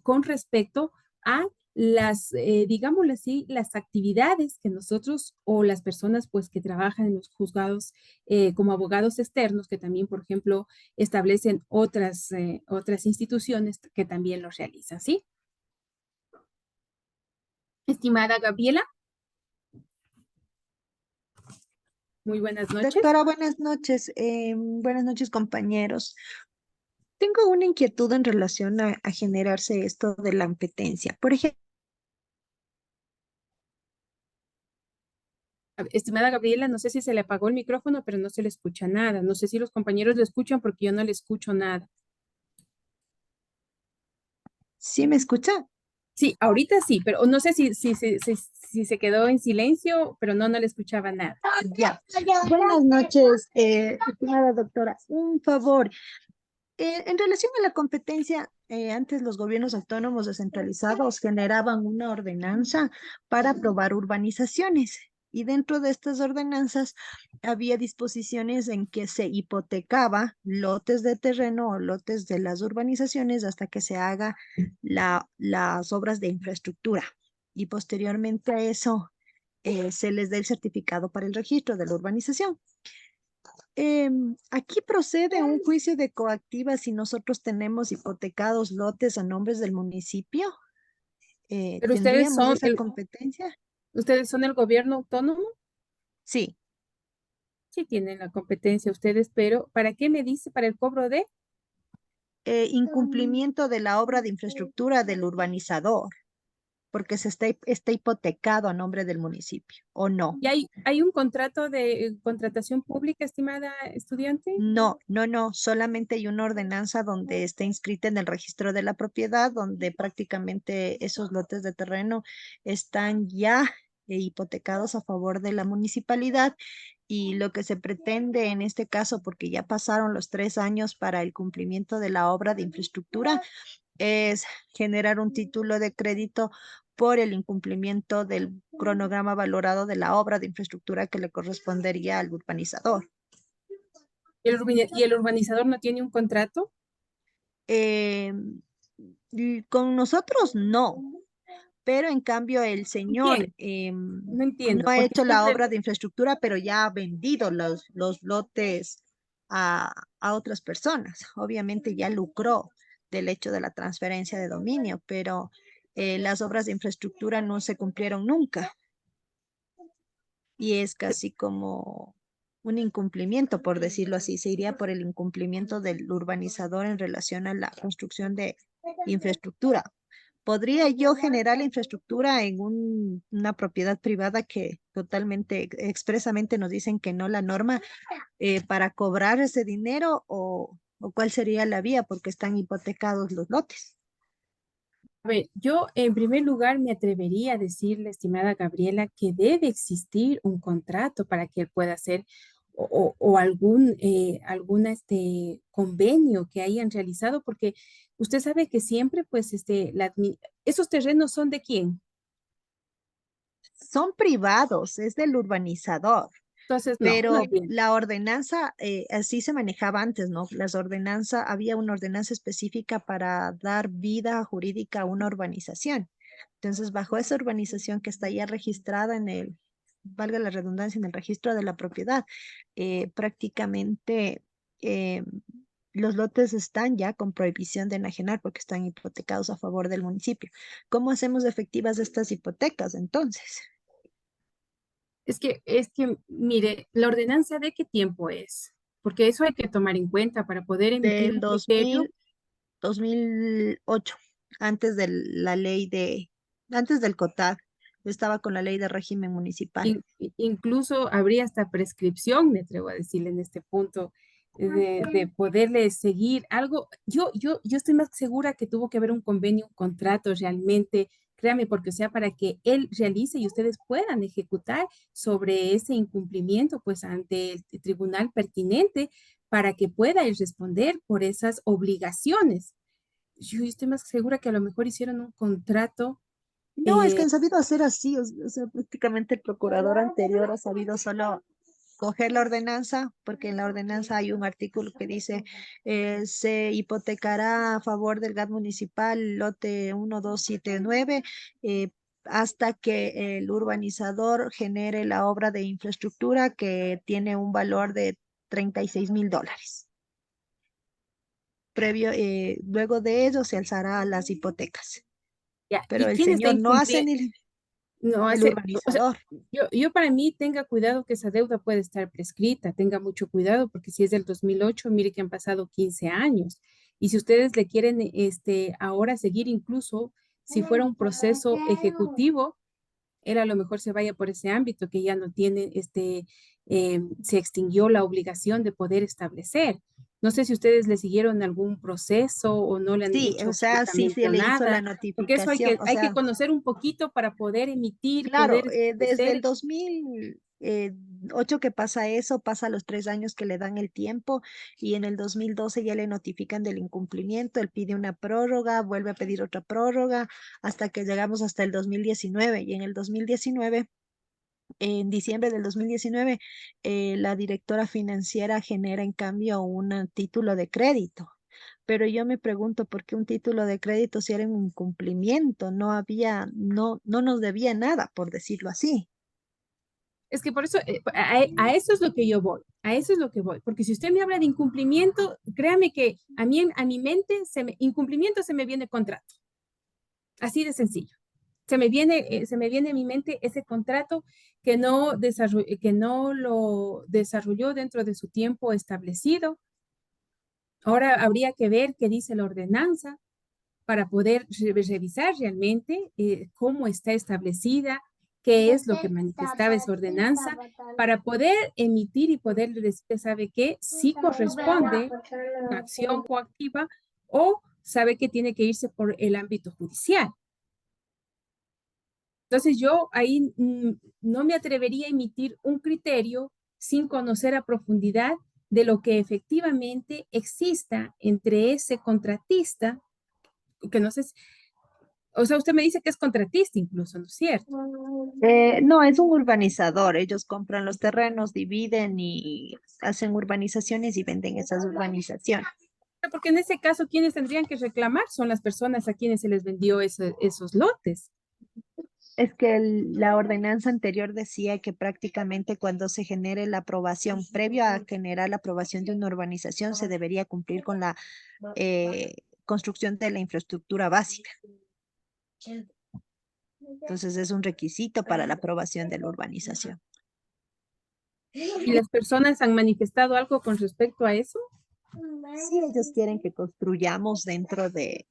con respecto a las, digámoslo así, las actividades que nosotros o las personas pues que trabajan en los juzgados como abogados externos, que también, por ejemplo, establecen otras instituciones que también los realizan, ¿sí? Estimada Gabriela, muy buenas noches. Doctora, buenas noches compañeros. Tengo una inquietud en relación a generarse esto de la competencia. Por ejemplo, Estimada Gabriela, no sé si se le apagó el micrófono, pero no se le escucha nada. No sé si los compañeros le escuchan porque yo no le escucho nada. ¿sí me escucha? Sí, ahorita sí, pero no sé si se quedó en silencio, pero no le escuchaba nada. Ya. Buenas noches, estimada doctora. Un favor, en relación a la competencia, antes los gobiernos autónomos descentralizados generaban una ordenanza para aprobar urbanizaciones y dentro de estas ordenanzas había disposiciones en que se hipotecaba lotes de terreno o lotes de las urbanizaciones hasta que se haga las obras de infraestructura y posteriormente a eso se les da el certificado para el registro de la urbanización. Aquí procede un juicio de coactiva si nosotros tenemos hipotecados lotes a nombres del municipio. Pero ¿Tendríamos esa competencia? ustedes son el gobierno autónomo, Sí. sí tienen la competencia ustedes, pero ¿para qué me dice? ¿Para el cobro de? Incumplimiento de la obra de infraestructura del urbanizador, porque está hipotecado a nombre del municipio, ¿o no? ¿Y hay un contrato de contratación pública, estimada estudiante? No, no, no, solamente hay una ordenanza donde está inscrita en el registro de la propiedad, donde prácticamente esos lotes de terreno están ya hipotecados a favor de la municipalidad y lo que se pretende en este caso, porque ya pasaron los 3 años para el cumplimiento de la obra de infraestructura, es generar un título de crédito por el incumplimiento del cronograma valorado de la obra de infraestructura que le correspondería al urbanizador. ¿Y el urbanizador no tiene un contrato? Eh, y con nosotros no, pero en cambio el ¿Con señor quién? No no entiendo, ha porque hecho la siempre, obra de infraestructura, pero ya ha vendido los lotes a otras personas. Obviamente ya lucró del hecho de la transferencia de dominio, pero las obras de infraestructura no se cumplieron nunca y es casi como un incumplimiento, por decirlo así. Se iría por el incumplimiento del urbanizador en relación a la construcción de infraestructura. ¿Podría yo generar la infraestructura en una propiedad privada que totalmente, expresamente nos dicen que no la norma para cobrar ese dinero o cuál sería la vía porque están hipotecados los lotes? a ver, yo en primer lugar me atrevería a decirle, estimada Gabriela, que debe existir un contrato para que él pueda hacer o algún convenio que hayan realizado, porque usted sabe que siempre, pues, esos terrenos son de quién. Son privados, es del urbanizador. Entonces, no Pero tiene. la ordenanza, así se manejaba antes, ¿no? Había una ordenanza específica para dar vida jurídica a una urbanización. Entonces, bajo esa urbanización que está ya registrada valga la redundancia, en el registro de la propiedad, prácticamente eh, los lotes están ya con prohibición de enajenar porque están hipotecados a favor del municipio. ¿Cómo hacemos efectivas estas hipotecas entonces? Mire, la ordenanza de qué tiempo es, porque eso hay que tomar en cuenta para poder emitir Del un criterio. 2008, antes de antes del COTAD. Yo estaba con la ley de régimen municipal. Incluso habría hasta prescripción, me atrevo a decirle en este punto, de poderle seguir algo. Yo estoy más segura que tuvo que haber un convenio, un contrato realmente, créame, porque o sea, para que él realice y ustedes puedan ejecutar sobre ese incumplimiento, pues ante el tribunal pertinente, para que pueda él responder por esas obligaciones. Yo estoy más segura que a lo mejor hicieron un contrato. No, es que han sabido hacer así, o sea, prácticamente el procurador anterior ha sabido solo coger la ordenanza, porque en la ordenanza hay un artículo que dice se hipotecará a favor del GAT municipal lote 1279 eh, hasta que el urbanizador genere la obra de infraestructura que tiene un valor de $36,000. Luego de ello se alzará a las hipotecas. Ya, Pero ¿y el quién está señor no hace incumpliendo? ni No el hace, o sea, urbanizador. yo para mí tenga cuidado que esa deuda puede estar prescrita, tenga mucho cuidado porque si es del 2008, mire que han pasado 15 años. Y si ustedes le quieren ahora seguir incluso si fuera un proceso ejecutivo, él a lo mejor se vaya por ese ámbito que ya no tiene, se extinguió la obligación de poder establecer. No sé si ustedes le siguieron algún proceso o no le han Sí, hecho o sea, sí absolutamente se le hizo la nada, porque eso notificación, o hay que sea, conocer un poquito para poder emitir, claro, poder desde el establecer. 2008 que pasa eso, pasa los 3 años que le dan el tiempo y en el 2012 ya le notifican del incumplimiento, él pide una prórroga, vuelve a pedir otra prórroga hasta que llegamos hasta el 2019 y en el 2019, en diciembre del 2019, la directora financiera genera en cambio un título de crédito. Pero yo me pregunto por qué un título de crédito si era un incumplimiento, no nos debía nada, por decirlo así. Es que por eso, a eso es lo que yo voy, a eso es lo que voy, porque si usted me habla de incumplimiento, créame que a mí, a mi mente, incumplimiento se me viene contrato, así de sencillo. Se me viene a mi mente ese contrato que que no lo desarrolló dentro de su tiempo establecido. Ahora habría que ver qué dice la ordenanza para poder revisar realmente cómo está establecida, qué es lo que manifestaba esa ordenanza, para poder emitir y poder decir, ¿sabe qué? Si corresponde a acción coactiva o sabe que tiene que irse por el ámbito judicial. Entonces yo ahí no me atrevería a emitir un criterio sin conocer a profundidad de lo que efectivamente exista entre ese contratista, que no sé, o sea, usted me dice que es contratista incluso, ¿no es cierto? No, es un urbanizador. Ellos compran los terrenos, dividen y hacen urbanizaciones y venden esas urbanizaciones. Porque en ese caso, quienes tendrían que reclamar son las personas a quienes se les vendió esos lotes. Es que la ordenanza anterior decía que prácticamente cuando se genere la aprobación, previo a generar la aprobación de una urbanización, se debería cumplir con la construcción de la infraestructura básica. Entonces es un requisito para la aprobación de la urbanización. ¿Y las personas han manifestado algo con respecto a eso? Sí, ellos quieren que construyamos dentro de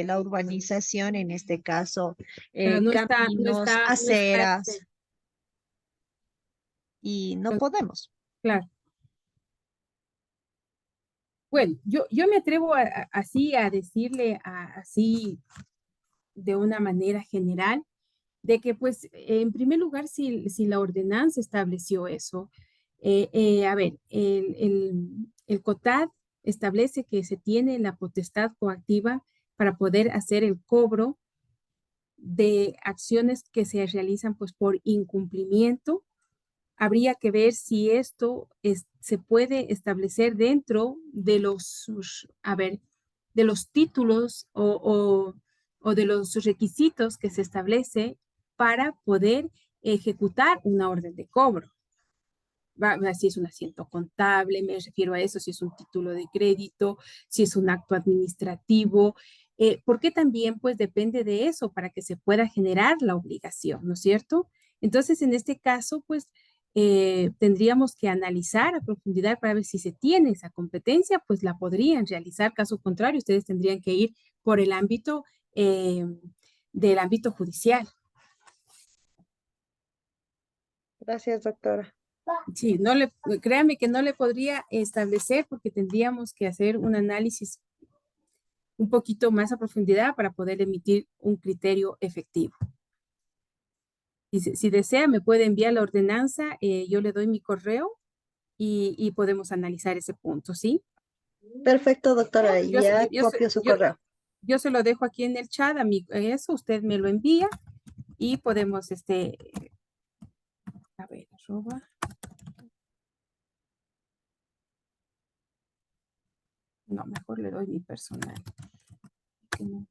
la urbanización, en este caso, Pero caminos, no está, aceras, y no podemos. claro. Bueno, yo me atrevo así a decirle así de una manera general, de que pues en primer lugar, si la ordenanza estableció eso, a ver, el COTAD establece que se tiene la potestad coactiva para poder hacer el cobro de acciones que se realizan pues por incumplimiento. Habría que ver si esto se puede establecer dentro de de los títulos o de los requisitos que se establece para poder ejecutar una orden de cobro. Si es un asiento contable, me refiero a eso, si es un título de crédito, si es un acto administrativo, porque también pues depende de eso para que se pueda generar la obligación, ¿no es cierto? Entonces, en este caso, pues tendríamos que analizar a profundidad para ver si se tiene esa competencia, pues la podrían realizar. Caso contrario, ustedes tendrían que ir por el ámbito del ámbito judicial. Gracias, doctora. Sí, créame que no le podría establecer porque tendríamos que hacer un análisis un poquito más a profundidad para poder emitir un criterio efectivo. Y si desea, me puede enviar la ordenanza, yo le doy mi correo y podemos analizar ese punto, ¿sí? Perfecto, doctora. Yo, Ya yo, copio su correo. yo se lo dejo aquí en el chat, eso usted me lo envía y podemos, a ver, arroba. No, mejor le doy mi personal. Que no.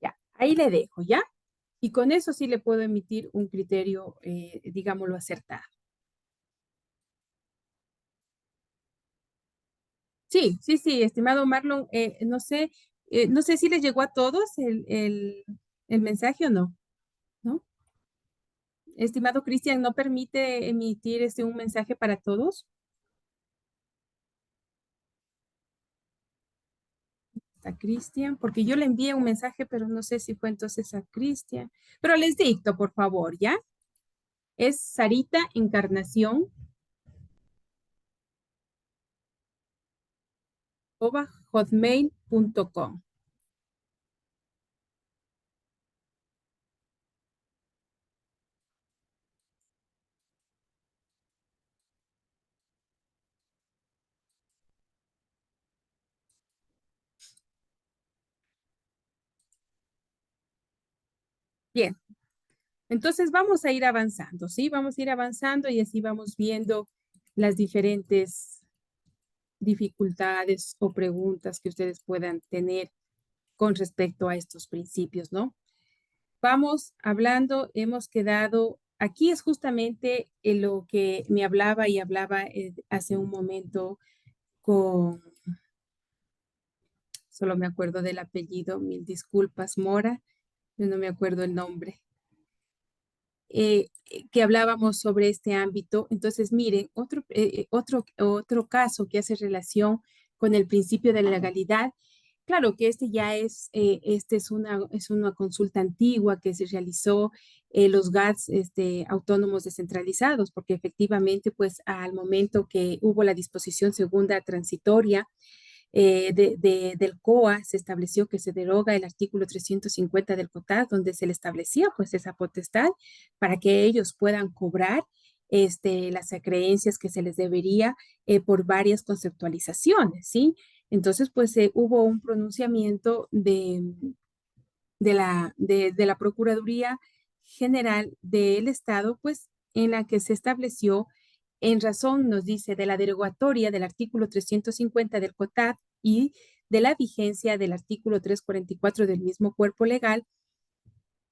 Ya, ahí le dejo, ¿ya? Y con eso sí le puedo emitir un criterio, digámoslo, acertado. Sí, sí, sí, estimado Marlon, no sé si les llegó a todos el mensaje o no, ¿no? Estimado Cristian, ¿no permite emitir un mensaje para todos? A Cristian, porque yo le envié un mensaje, pero no sé si fue entonces a Cristian. Pero les dicto, por favor, ¿ya? Es Sarita Encarnación @hotmail.com. Bien, entonces vamos a ir avanzando, ¿sí? Vamos a ir avanzando y así vamos viendo las diferentes dificultades o preguntas que ustedes puedan tener con respecto a estos principios, ¿no? Vamos hablando, hemos quedado, aquí es justamente lo que me hablaba y hablaba hace un momento con, solo me acuerdo del apellido, mil disculpas, Mora, pero no me acuerdo el nombre, que hablábamos sobre este ámbito. Entonces, miren, otro caso que hace relación con el principio de la legalidad. Claro que este ya es una consulta antigua que se realizó los GATS autónomos descentralizados, porque efectivamente, pues al momento que hubo la disposición segunda transitoria del COA, se estableció que se deroga el artículo 350 del COTAD, donde se le establecía pues esa potestad para que ellos puedan cobrar las creencias que se les debería por varias conceptualizaciones, ¿sí? Entonces, pues hubo un pronunciamiento de la Procuraduría General del Estado, pues en la que se estableció, en razón, nos dice, de la derogatoria del artículo 350 del COTAD y de la vigencia del artículo 344 del mismo cuerpo legal,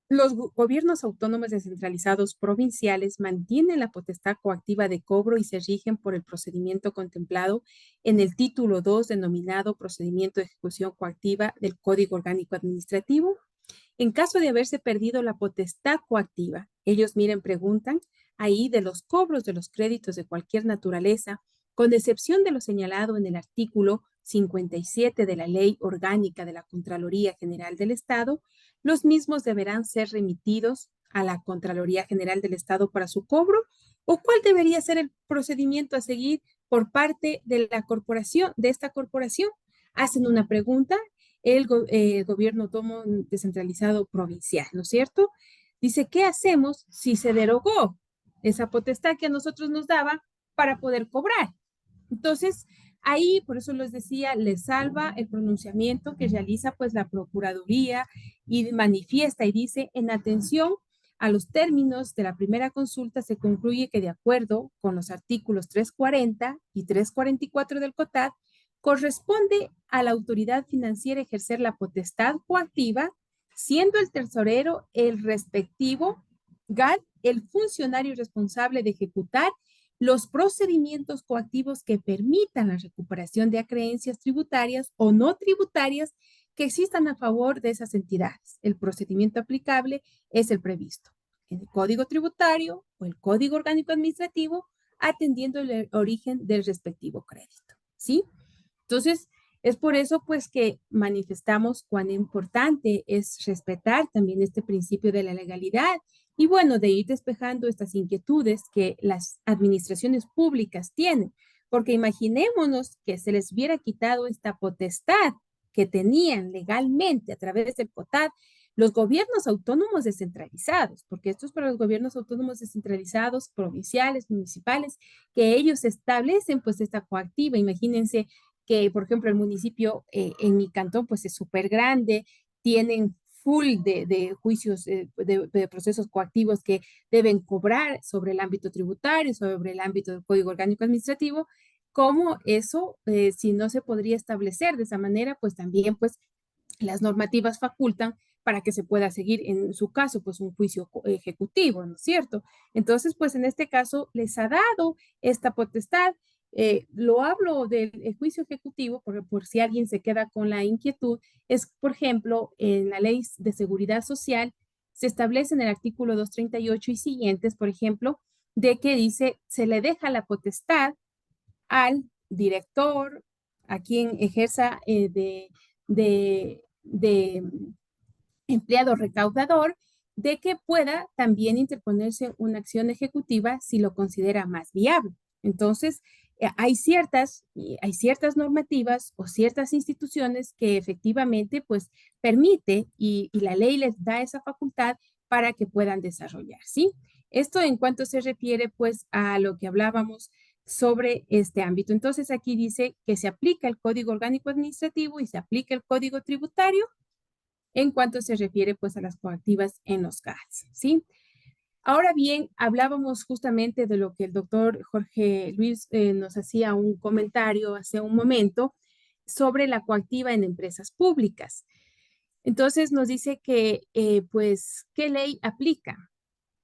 los gobiernos autónomos descentralizados provinciales mantienen la potestad coactiva de cobro y se rigen por el procedimiento contemplado en el título 2 denominado Procedimiento de Ejecución Coactiva del Código Orgánico Administrativo. En caso de haberse perdido la potestad coactiva, ellos, miren, preguntan ahí de los cobros de los créditos de cualquier naturaleza, con excepción de lo señalado en el artículo 57 de la Ley Orgánica de la Contraloría General del Estado, los mismos deberán ser remitidos a la Contraloría General del Estado para su cobro, o cuál debería ser el procedimiento a seguir por parte de la corporación, de esta corporación. Hacen una pregunta el gobierno autónomo descentralizado provincial, ¿no es cierto? Dice, ¿qué hacemos si se derogó esa potestad que a nosotros nos daba para poder cobrar? Entonces, ahí, por eso les decía, les salva el pronunciamiento que realiza pues la Procuraduría y manifiesta y dice, en atención a los términos de la primera consulta, se concluye que de acuerdo con los artículos 340 y 344 del COTAD, corresponde a la autoridad financiera ejercer la potestad coactiva, siendo el tesorero el respectivo GAD el funcionario responsable de ejecutar los procedimientos coactivos que permitan la recuperación de acreencias tributarias o no tributarias que existan a favor de esas entidades. El procedimiento aplicable es el previsto en el Código Tributario o el Código Orgánico Administrativo, atendiendo el origen del respectivo crédito, ¿sí? Entonces, es por eso pues que manifestamos cuán importante es respetar también este principio de la legalidad y bueno, de ir despejando estas inquietudes que las administraciones públicas tienen, porque imaginémonos que se les hubiera quitado esta potestad que tenían legalmente a través del COTAD los gobiernos autónomos descentralizados, porque esto es para los gobiernos autónomos descentralizados, provinciales, municipales, que ellos establecen pues esta coactiva. Imagínense que, por ejemplo, el municipio en mi cantón, pues es súper grande, tienen full de juicios, de procesos coactivos que deben cobrar sobre el ámbito tributario, sobre el ámbito del Código Orgánico Administrativo. ¿Cómo eso, si no se podría establecer de esa manera, pues también, pues, las normativas facultan para que se pueda seguir, en su caso, pues un juicio ejecutivo, ¿no es cierto? Entonces, pues en este caso les ha dado esta potestad. Lo hablo del juicio ejecutivo porque por si alguien se queda con la inquietud, es, por ejemplo, en la Ley de Seguridad Social se establece en el artículo 238 y siguientes, por ejemplo, de que dice, se le deja la potestad al director, a quien ejerza de empleado recaudador, de que pueda también interponerse una acción ejecutiva si lo considera más viable. Entonces, hay ciertas normativas o ciertas instituciones que efectivamente pues permite y la ley les da esa facultad para que puedan desarrollar, ¿sí? Esto en cuanto se refiere pues a lo que hablábamos sobre este ámbito. Entonces aquí dice que se aplica el Código Orgánico Administrativo y se aplica el Código Tributario en cuanto se refiere pues a las coactivas en los GATS, ¿sí? Ahora bien, hablábamos justamente de lo que el doctor Jorge Luis nos hacía un comentario hace un momento sobre la coactiva en empresas públicas. Entonces nos dice que, pues, ¿qué ley aplica?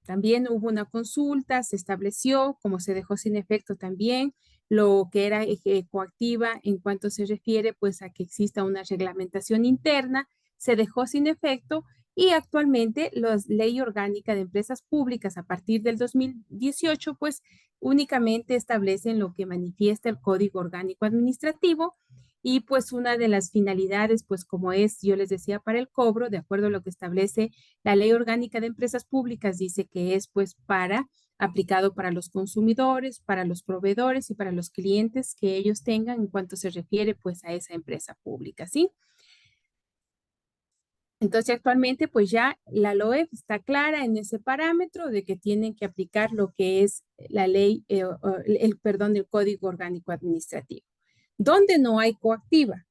También hubo una consulta, se estableció, como se dejó sin efecto también, lo que era coactiva en cuanto se refiere pues a que exista una reglamentación interna, se dejó sin efecto y actualmente la ley orgánica de empresas públicas a partir del 2018 pues únicamente establecen lo que manifiesta el Código Orgánico Administrativo y pues una de las finalidades pues como es, yo les decía, para el cobro, de acuerdo a lo que establece la Ley Orgánica de Empresas Públicas, dice que es pues aplicado para los consumidores, para los proveedores y para los clientes que ellos tengan en cuanto se refiere pues a esa empresa pública, ¿sí? Entonces actualmente pues ya la LOEF está clara en ese parámetro de que tienen que aplicar lo que es la ley, perdón, del Código Orgánico Administrativo. ¿Dónde no hay coactiva?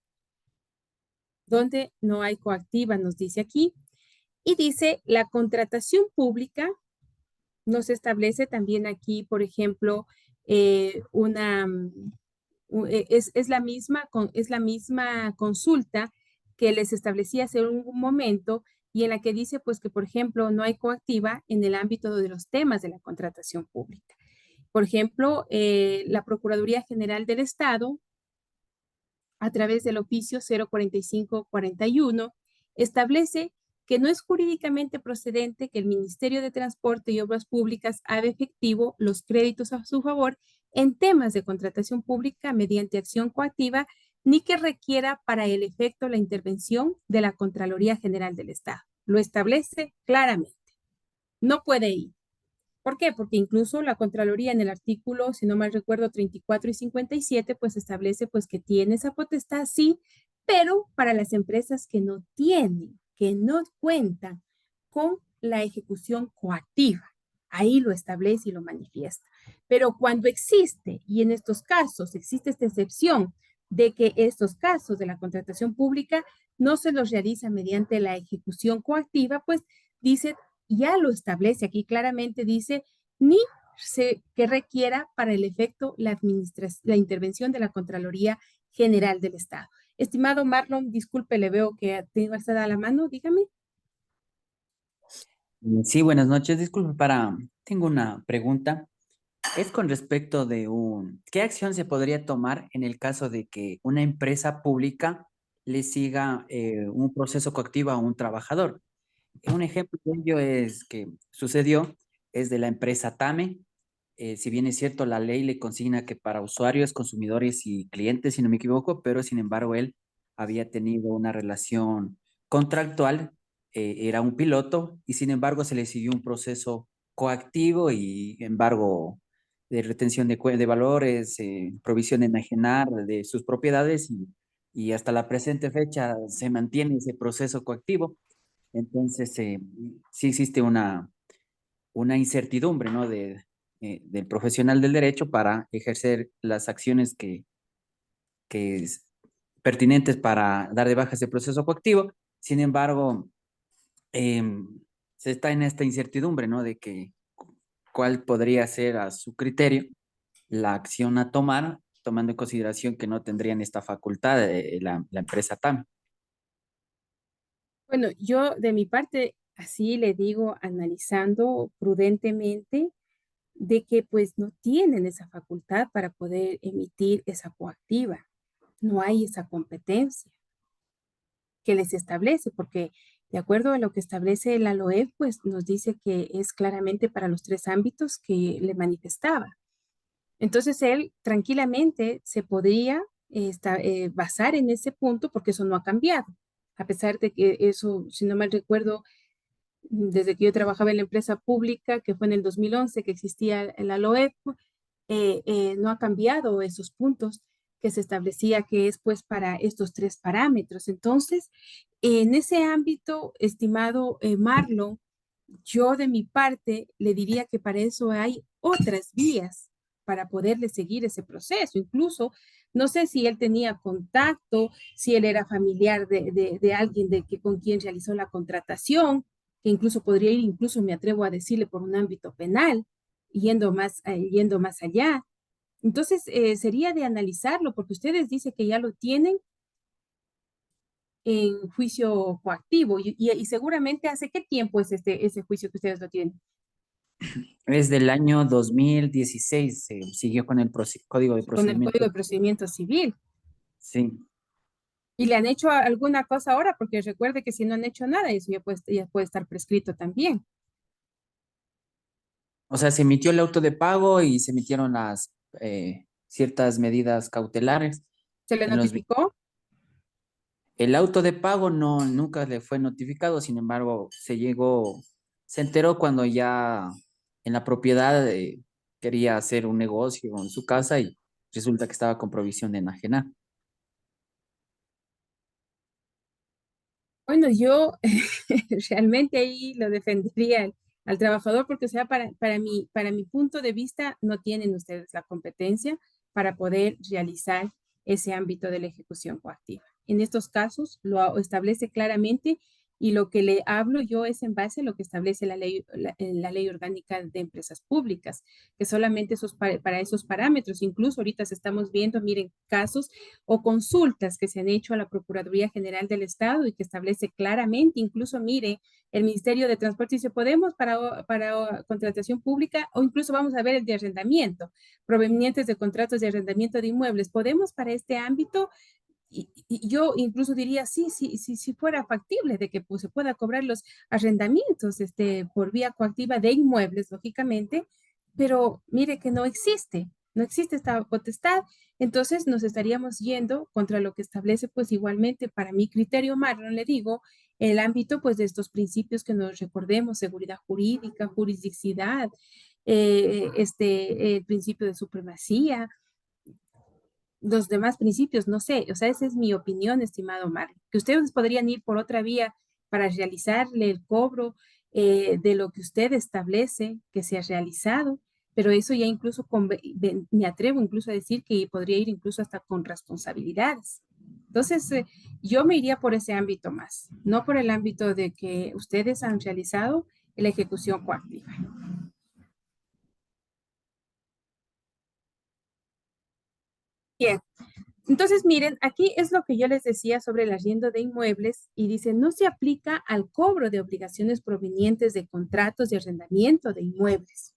¿Dónde no hay coactiva? Nos dice aquí. Y dice la contratación pública. Nos establece también aquí, por ejemplo, es la misma consulta que les establecí hace un momento y en la que dice pues que, por ejemplo, no hay coactiva en el ámbito de los temas de la contratación pública. Por ejemplo, la Procuraduría General del Estado, a través del oficio 04541, establece que no es jurídicamente procedente que el Ministerio de Transporte y Obras Públicas haga efectivo los créditos a su favor en temas de contratación pública mediante acción coactiva, ni que requiera para el efecto la intervención de la Contraloría General del Estado. Lo establece claramente. No puede ir. ¿Por qué? Porque incluso la Contraloría en el artículo, si no mal recuerdo, 34 y 57, pues establece pues que tiene esa potestad, sí, pero para las empresas que no tienen, que no cuentan con la ejecución coactiva. Ahí lo establece y lo manifiesta. Pero cuando existe, y en estos casos existe esta excepción de que estos casos de la contratación pública no se los realiza mediante la ejecución coactiva, pues dice ya lo establece aquí claramente, dice, ni que requiera para el efecto la intervención de la Contraloría General del Estado. Estimado Marlon, disculpe, le veo que tengo alzada la mano, dígame. Sí, buenas noches. Disculpe, tengo una pregunta. Es con respecto de ¿qué acción se podría tomar en el caso de que una empresa pública le siga un proceso coactivo a un trabajador? Un ejemplo de ello es que sucedió, es de la empresa TAME. Si bien es cierto, la ley le consigna que para usuarios, consumidores y clientes, si no me equivoco, pero sin embargo él había tenido una relación contractual, era un piloto y sin embargo se le siguió un proceso coactivo y embargo de retención de valores, provisión de enajenar de sus propiedades y hasta la presente fecha se mantiene ese proceso coactivo. Entonces, sí existe una incertidumbre, ¿no? Del profesional del derecho para ejercer las acciones que es pertinentes para dar de baja ese proceso coactivo. Sin embargo, se está en esta incertidumbre, ¿no? De que cuál podría ser a su criterio la acción a tomar, tomando en consideración que no tendrían esta facultad de la empresa TAM. Bueno, yo de mi parte, así le digo, analizando prudentemente, de que pues no tienen esa facultad para poder emitir esa coactiva. No hay esa competencia que les establece, porque de acuerdo a lo que establece la LOEF, pues nos dice que es claramente para los tres ámbitos que le manifestaba. Entonces él tranquilamente se podría basar en ese punto porque eso no ha cambiado. A pesar de que eso, si no mal recuerdo, desde que yo trabajaba en la empresa pública, que fue en el 2011 que existía la LOEF, no ha cambiado esos puntos que se establecía que es pues para estos tres parámetros. Entonces, en ese ámbito, estimado Marlon, yo de mi parte le diría que para eso hay otras vías para poderle seguir ese proceso. Incluso, no sé si él tenía contacto, si él era familiar de alguien con quien realizó la contratación, que incluso podría ir, incluso me atrevo a decirle por un ámbito penal, yendo más allá. Entonces, sería de analizarlo, porque ustedes dicen que ya lo tienen en juicio coactivo y seguramente ¿hace qué tiempo es ese juicio que ustedes lo tienen? Es del año 2016, se siguió con el código de Con el Código procedimiento. de Procedimiento Civil. Sí, ¿Y le han hecho alguna cosa ahora? Porque recuerde que si no han hecho nada, eso ya puede estar prescrito también. o sea, se emitió el auto de pago y se emitieron las ciertas medidas cautelares. ¿Se le En los, notificó? el auto de pago no, nunca le fue notificado, sin embargo, se enteró cuando ya en la propiedad quería hacer un negocio en su casa y resulta que estaba con provisión de enajenar. Bueno, yo realmente ahí lo defendería al trabajador porque, o sea, para mi punto de vista, no tienen ustedes la competencia para poder realizar ese ámbito de la ejecución coactiva. En estos casos lo establece claramente y lo que le hablo yo es en base a lo que establece la ley orgánica de empresas públicas, que solamente para esos parámetros, incluso ahorita estamos viendo, miren, casos o consultas que se han hecho a la Procuraduría General del Estado y que establece claramente, incluso mire, el Ministerio de Transporte dice, podemos para contratación pública o incluso vamos a ver el de arrendamiento, provenientes de contratos de arrendamiento de inmuebles, podemos para este ámbito y yo incluso diría, sí fuera factible de que pues, se pueda cobrar los arrendamientos por vía coactiva de inmuebles, lógicamente, pero mire que no existe esta potestad, entonces nos estaríamos yendo contra lo que establece pues igualmente para mi criterio Marlon, le digo, el ámbito pues de estos principios que nos recordemos, seguridad jurídica, jurisdicción, el principio de supremacía, los demás principios, no sé, o sea, esa es mi opinión, estimado Marlon, que ustedes podrían ir por otra vía para realizarle el cobro de lo que usted establece que se ha realizado, pero eso ya incluso me atrevo incluso a decir que podría ir incluso hasta con responsabilidades. Entonces, yo me iría por ese ámbito más, no por el ámbito de que ustedes han realizado la ejecución coactiva. Bien, entonces, miren, aquí es lo que yo les decía sobre el arriendo de inmuebles y dice, no se aplica al cobro de obligaciones provenientes de contratos de arrendamiento de inmuebles.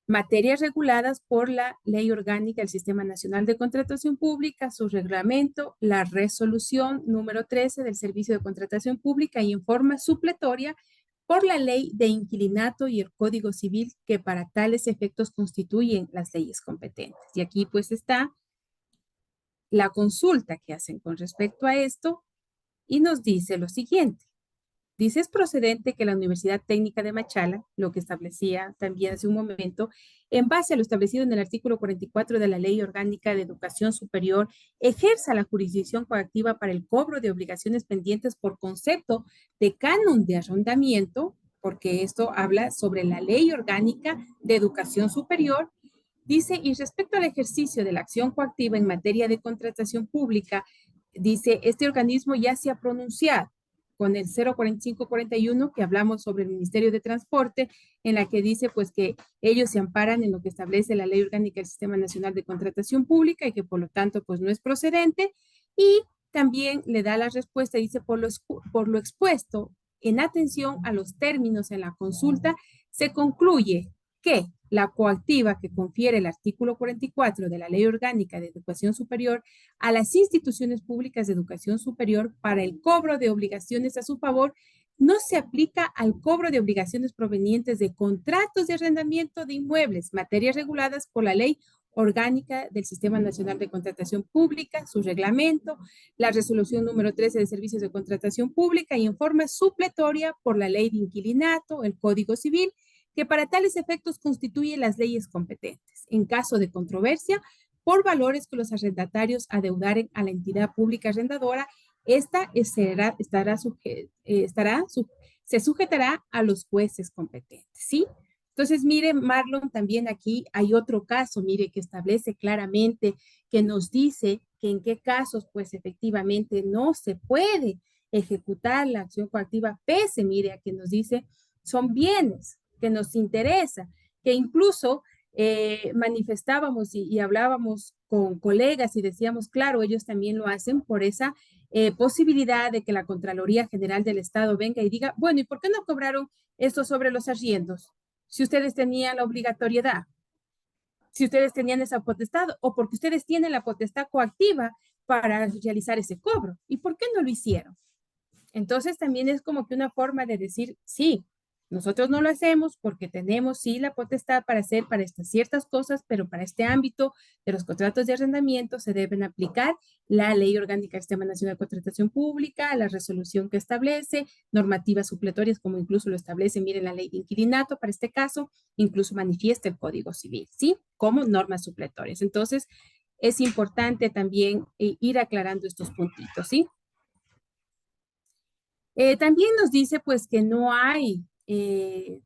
Materias reguladas por la Ley Orgánica del Sistema Nacional de Contratación Pública, su reglamento, la resolución número 13 del Servicio de Contratación Pública y en forma supletoria por la Ley de Inquilinato y el Código Civil que para tales efectos constituyen las leyes competentes. Y aquí pues está la consulta que hacen con respecto a esto y nos dice lo siguiente. Dice, es procedente que la Universidad Técnica de Machala, lo que establecía también hace un momento, en base a lo establecido en el artículo 44 de la Ley Orgánica de Educación Superior, ejerza la jurisdicción coactiva para el cobro de obligaciones pendientes por concepto de canon de arrendamiento, porque esto habla sobre la Ley Orgánica de Educación Superior. Dice, y respecto al ejercicio de la acción coactiva en materia de contratación pública, dice, este organismo ya se ha pronunciado con el 04541 que hablamos sobre el Ministerio de Transporte, en la que dice pues que ellos se amparan en lo que establece la Ley Orgánica del Sistema Nacional de Contratación Pública y que por lo tanto pues no es procedente. Y también le da la respuesta, dice, por lo expuesto, en atención a los términos en la consulta, se concluye que la coactiva que confiere el artículo 44 de la Ley Orgánica de Educación Superior a las instituciones públicas de educación superior para el cobro de obligaciones a su favor no se aplica al cobro de obligaciones provenientes de contratos de arrendamiento de inmuebles, materias reguladas por la Ley Orgánica del Sistema Nacional de Contratación Pública, su reglamento, la resolución número 13 de Servicios de Contratación Pública y en forma supletoria por la Ley de Inquilinato, el Código Civil, que para tales efectos constituye las leyes competentes. En caso de controversia, por valores que los arrendatarios adeudaren a la entidad pública arrendadora, esta se sujetará a los jueces competentes, ¿sí? Entonces, mire, Marlon, también aquí hay otro caso, mire, que establece claramente, que nos dice que en qué casos, pues, efectivamente no se puede ejecutar la acción coactiva, pese, mire, a que nos dice, son bienes que nos interesa, que incluso manifestábamos y hablábamos con colegas y decíamos, claro, ellos también lo hacen por esa posibilidad de que la Contraloría General del Estado venga y diga, bueno, ¿y por qué no cobraron esto sobre los arriendos? Si ustedes tenían la obligatoriedad, si ustedes tenían esa potestad, o porque ustedes tienen la potestad coactiva para realizar ese cobro. ¿Y por qué no lo hicieron? Entonces también es como que una forma de decir, sí, nosotros no lo hacemos porque tenemos sí la potestad para hacer para estas ciertas cosas, pero para este ámbito de los contratos de arrendamiento se deben aplicar la Ley Orgánica del Sistema Nacional de Contratación Pública, la resolución que establece, normativas supletorias como incluso lo establece, miren, la Ley de Inquilinato para este caso, incluso manifiesta el Código Civil, ¿sí? Como normas supletorias. Entonces, es importante también ir aclarando estos puntitos, ¿sí? También nos dice pues que no hay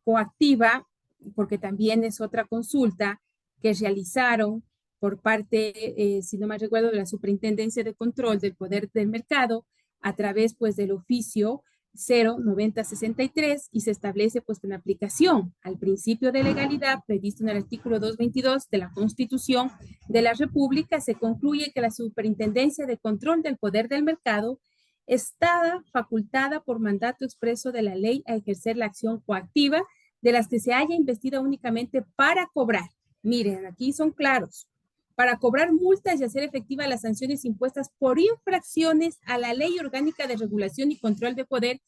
coactiva, porque también es otra consulta que realizaron por parte, si no me recuerdo, de la Superintendencia de Control del Poder del Mercado a través pues del oficio 09063 y se establece pues en aplicación al principio de legalidad previsto en el artículo 222 de la Constitución de la República, se concluye que la Superintendencia de Control del Poder del Mercado está facultada por mandato expreso de la ley a ejercer la acción coactiva de las que se haya investida únicamente para cobrar. Miren, aquí son claros. Para cobrar multas y hacer efectivas las sanciones impuestas por infracciones a la Ley Orgánica de Regulación y Control de Poder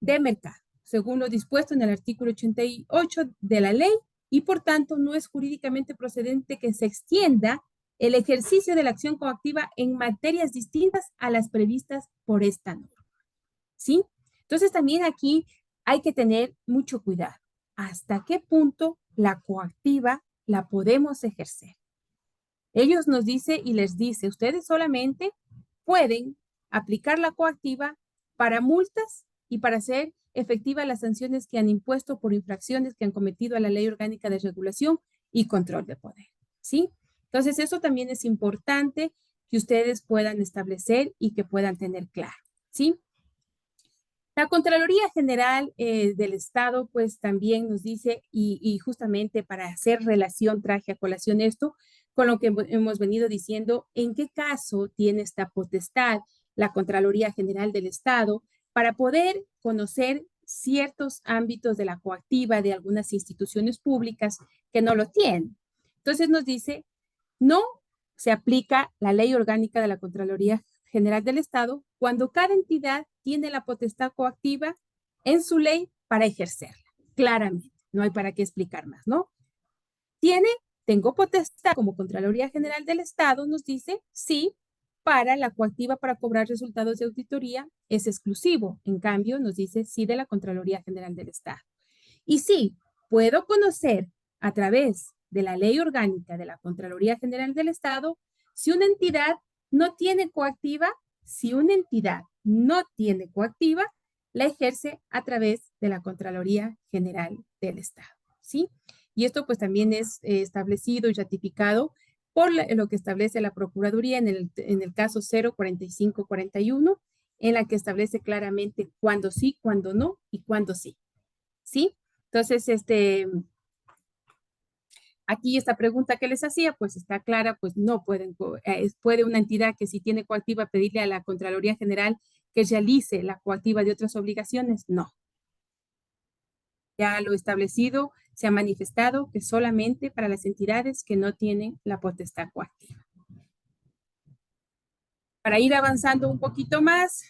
de Mercado, según lo dispuesto en el artículo 88 de la ley, y por tanto no es jurídicamente procedente que se extienda el ejercicio de la acción coactiva en materias distintas a las previstas por esta norma. ¿Sí? Entonces también aquí hay que tener mucho cuidado. ¿Hasta qué punto la coactiva la podemos ejercer? Ellos nos dice y les dice, ustedes solamente pueden aplicar la coactiva para multas y para hacer efectivas las sanciones que han impuesto por infracciones que han cometido a la Ley Orgánica de Regulación y Control de Poder. ¿Sí? Entonces, eso también es importante que ustedes puedan establecer y que puedan tener claro. ¿Sí? La Contraloría General del Estado, pues también nos dice, y justamente para hacer relación, traje a colación esto, con lo que hemos venido diciendo, en qué caso tiene esta potestad la Contraloría General del Estado para poder conocer ciertos ámbitos de la coactiva de algunas instituciones públicas que no lo tienen. Entonces nos dice, no se aplica la Ley Orgánica de la Contraloría General del Estado cuando cada entidad tiene la potestad coactiva en su ley para ejercerla. Claramente, no hay para qué explicar más, ¿no? Tengo potestad como Contraloría General del Estado, nos dice, sí, para la coactiva para cobrar resultados de auditoría es exclusivo. En cambio, nos dice sí de la Contraloría General del Estado. Y sí, puedo conocer a través de la ley orgánica de la Contraloría General del Estado si una entidad no tiene coactiva, la ejerce a través de la Contraloría General del Estado, ¿sí? Y esto pues también es establecido y ratificado por lo que establece la Procuraduría en el caso 04541, en la que establece claramente cuándo sí, cuándo no y cuándo sí, ¿sí? Entonces, aquí esta pregunta que les hacía, pues está clara, pues no pueden, puede una entidad que si tiene coactiva pedirle a la Contraloría General que realice la coactiva de otras obligaciones, no. Ya lo establecido se ha manifestado que solamente para las entidades que no tienen la potestad coactiva. Para ir avanzando un poquito más,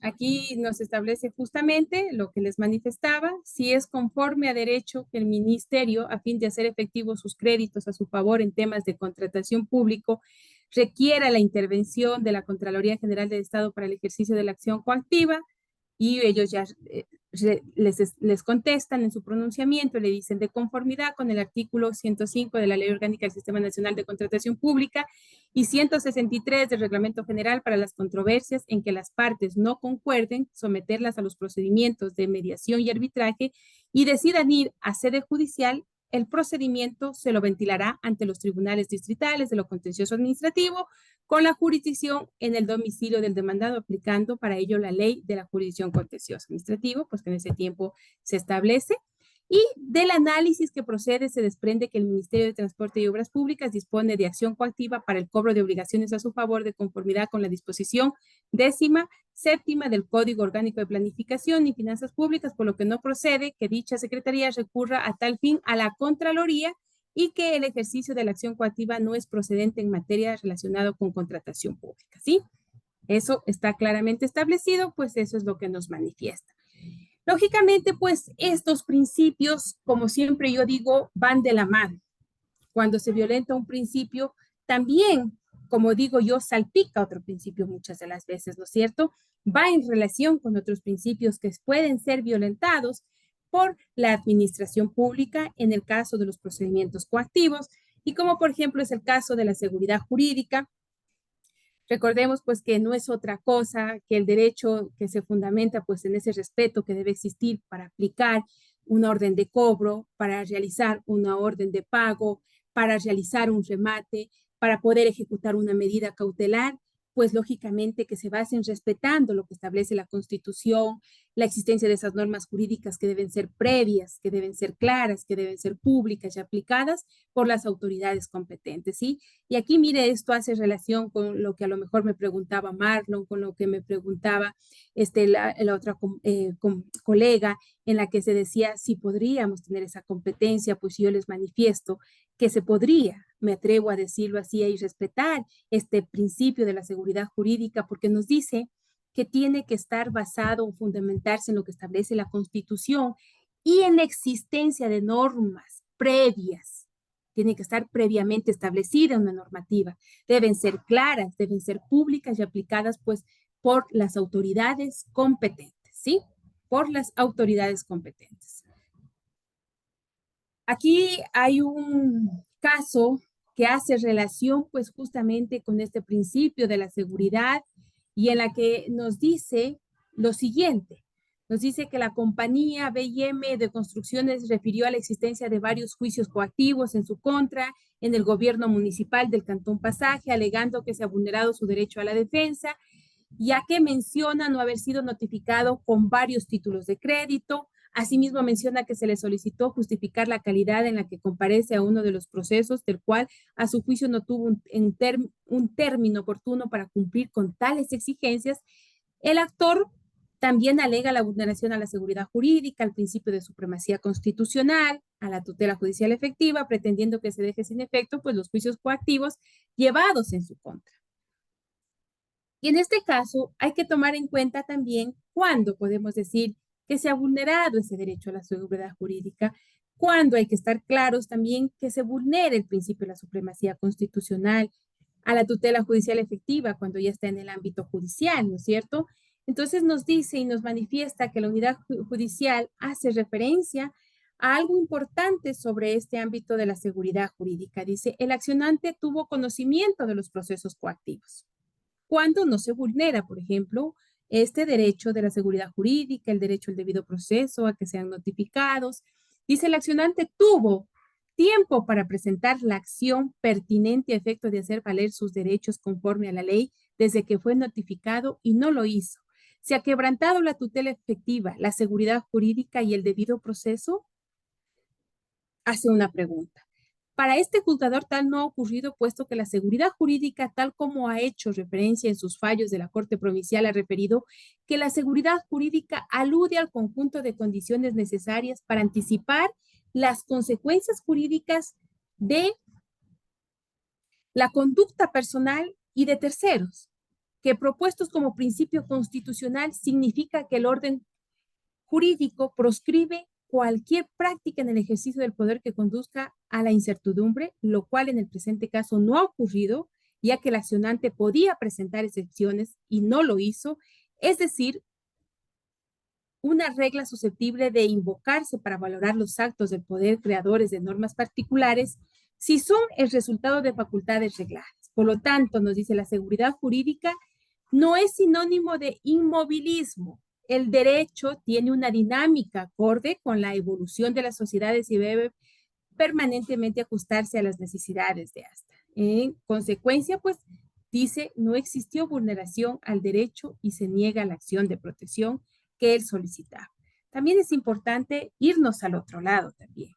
aquí nos establece justamente lo que les manifestaba, si es conforme a derecho que el ministerio, a fin de hacer efectivos sus créditos a su favor en temas de contratación público, requiera la intervención de la Contraloría General del Estado para el ejercicio de la acción coactiva, y ellos ya les contestan en su pronunciamiento, le dicen de conformidad con el artículo 105 de la Ley Orgánica del Sistema Nacional de Contratación Pública y 163 del Reglamento General para las controversias en que las partes no concuerden, someterlas a los procedimientos de mediación y arbitraje y decidan ir a sede judicial, el procedimiento se lo ventilará ante los tribunales distritales de lo contencioso administrativo con la jurisdicción en el domicilio del demandado, aplicando para ello la ley de la jurisdicción contencioso administrativo, pues que en ese tiempo se establece. Y del análisis que procede se desprende que el Ministerio de Transporte y Obras Públicas dispone de acción coactiva para el cobro de obligaciones a su favor de conformidad con la disposición 17ª del Código Orgánico de Planificación y Finanzas Públicas, por lo que no procede que dicha Secretaría recurra a tal fin a la Contraloría y que el ejercicio de la acción coactiva no es procedente en materia relacionada con contratación pública, ¿sí? Eso está claramente establecido, pues eso es lo que nos manifiesta. Lógicamente, pues estos principios, como siempre yo digo, van de la mano. Cuando se violenta un principio, también, como digo yo, salpica otro principio muchas de las veces, ¿no es cierto? Va en relación con otros principios que pueden ser violentados por la administración pública en el caso de los procedimientos coactivos y como por ejemplo es el caso de la seguridad jurídica. Recordemos pues que no es otra cosa que el derecho que se fundamenta pues en ese respeto que debe existir para aplicar una orden de cobro, para realizar una orden de pago, para realizar un remate, para poder ejecutar una medida cautelar, pues lógicamente que se basen respetando lo que establece la Constitución, la existencia de esas normas jurídicas que deben ser previas, que deben ser claras, que deben ser públicas y aplicadas por las autoridades competentes, ¿sí? Y aquí, mire, esto hace relación con lo que a lo mejor me preguntaba Marlon, con lo que me preguntaba la otra colega, en la que se decía si podríamos tener esa competencia, pues yo les manifiesto que se podría, me atrevo a decirlo así, y respetar este principio de la seguridad jurídica, porque nos dice que tiene que estar basado o fundamentarse en lo que establece la Constitución y en la existencia de normas previas. Tiene que estar previamente establecida una normativa. Deben ser claras, deben ser públicas y aplicadas pues por las autoridades competentes, ¿sí? Por las autoridades competentes. Aquí hay un caso que hace relación pues justamente con este principio de la seguridad y en la que nos dice lo siguiente. Nos dice que la compañía B&M de Construcciones refirió a la existencia de varios juicios coactivos en su contra en el gobierno municipal del Cantón Pasaje, alegando que se ha vulnerado su derecho a la defensa, ya que menciona no haber sido notificado con varios títulos de crédito. Asimismo, menciona que se le solicitó justificar la calidad en la que comparece a uno de los procesos, del cual a su juicio no tuvo un término oportuno para cumplir con tales exigencias. El actor también alega la vulneración a la seguridad jurídica, al principio de supremacía constitucional, a la tutela judicial efectiva, pretendiendo que se deje sin efecto pues, los juicios coactivos llevados en su contra. Y en este caso hay que tomar en cuenta también cuándo podemos decir que se ha vulnerado ese derecho a la seguridad jurídica, cuándo hay que estar claros también que se vulnere el principio de la supremacía constitucional, a la tutela judicial efectiva cuando ya está en el ámbito judicial, ¿no es cierto? Entonces nos dice y nos manifiesta que la unidad judicial hace referencia a algo importante sobre este ámbito de la seguridad jurídica. Dice, el accionante tuvo conocimiento de los procesos coactivos. Cuando no se vulnera, por ejemplo, este derecho de la seguridad jurídica, el derecho al debido proceso, a que sean notificados. Dice, el accionante tuvo tiempo para presentar la acción pertinente a efecto de hacer valer sus derechos conforme a la ley desde que fue notificado y no lo hizo. ¿Se ha quebrantado la tutela efectiva, la seguridad jurídica y el debido proceso? Hace una pregunta. Para este juzgador tal no ha ocurrido, puesto que la seguridad jurídica, tal como ha hecho referencia en sus fallos de la Corte Provincial, ha referido que la seguridad jurídica alude al conjunto de condiciones necesarias para anticipar las consecuencias jurídicas de la conducta personal y de terceros, que propuestos como principio constitucional significa que el orden jurídico proscribe cualquier práctica en el ejercicio del poder que conduzca a la incertidumbre, lo cual en el presente caso no ha ocurrido, ya que el accionante podía presentar excepciones y no lo hizo, es decir, una regla susceptible de invocarse para valorar los actos del poder creadores de normas particulares si son el resultado de facultades regladas. Por lo tanto, nos dice la seguridad jurídica no es sinónimo de inmovilismo. El derecho tiene una dinámica acorde con la evolución de las sociedades y debe permanentemente ajustarse a las necesidades de esta. En consecuencia, pues, dice, no existió vulneración al derecho y se niega la acción de protección que él solicitaba. también es importante irnos al otro lado también.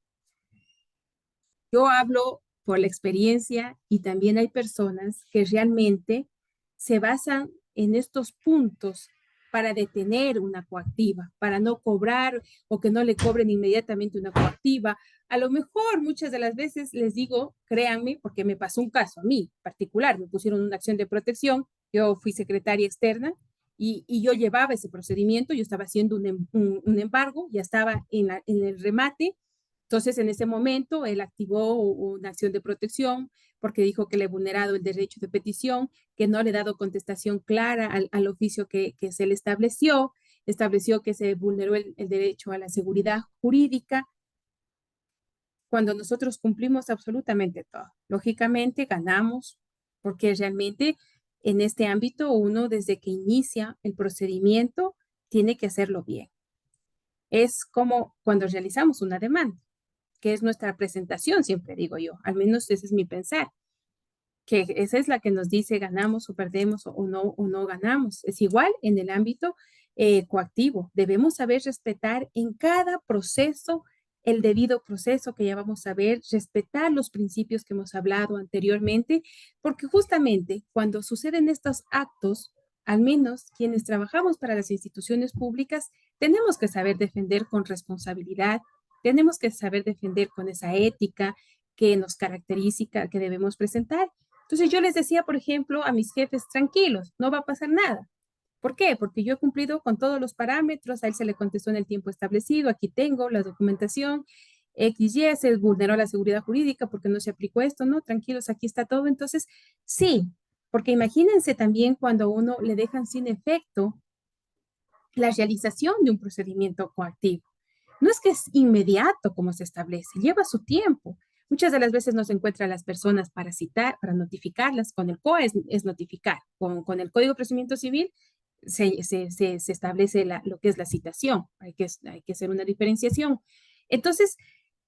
Yo hablo por la experiencia y también hay personas que realmente se basan en estos puntos para detener una coactiva, para no cobrar o que no le cobren inmediatamente una coactiva. A lo mejor muchas de las veces les digo, créanme, porque me pasó un caso a mí particular, me pusieron una acción de protección, yo fui secretaria externa y yo llevaba ese procedimiento, yo estaba haciendo un embargo, ya estaba en el remate. Entonces, en ese momento, él activó una acción de protección porque dijo que le he vulnerado el derecho de petición, que no le he dado contestación clara al oficio que se le estableció que se vulneró el derecho a la seguridad jurídica, cuando nosotros cumplimos absolutamente todo. Lógicamente, ganamos, porque realmente en este ámbito uno desde que inicia el procedimiento tiene que hacerlo bien. Es como cuando realizamos una demanda, que es nuestra presentación, siempre digo yo, al menos ese es mi pensar, que esa es la que nos dice ganamos o perdemos o no ganamos. Es igual en el ámbito coactivo. Debemos saber respetar en cada proceso el debido proceso que ya vamos a ver, respetar los principios que hemos hablado anteriormente, porque justamente cuando suceden estos actos, al menos quienes trabajamos para las instituciones públicas, tenemos que saber defender con responsabilidad, tenemos que saber defender con esa ética que nos caracteriza, que debemos presentar. Entonces yo les decía, por ejemplo, a mis jefes, tranquilos, no va a pasar nada. ¿Por qué? Porque yo he cumplido con todos los parámetros, a él se le contestó en el tiempo establecido, aquí tengo la documentación, XY, se vulneró la seguridad jurídica porque no se aplicó esto, ¿no? Tranquilos, aquí está todo. Entonces, sí, porque imagínense también cuando a uno le dejan sin efecto la realización de un procedimiento coactivo. No es que es inmediato como se establece, lleva su tiempo. Muchas de las veces no se encuentran las personas para citar, para notificarlas. Con el COA es notificar. Con el Código de Procedimiento Civil se establece lo que es la citación. Hay que hacer una diferenciación. Entonces,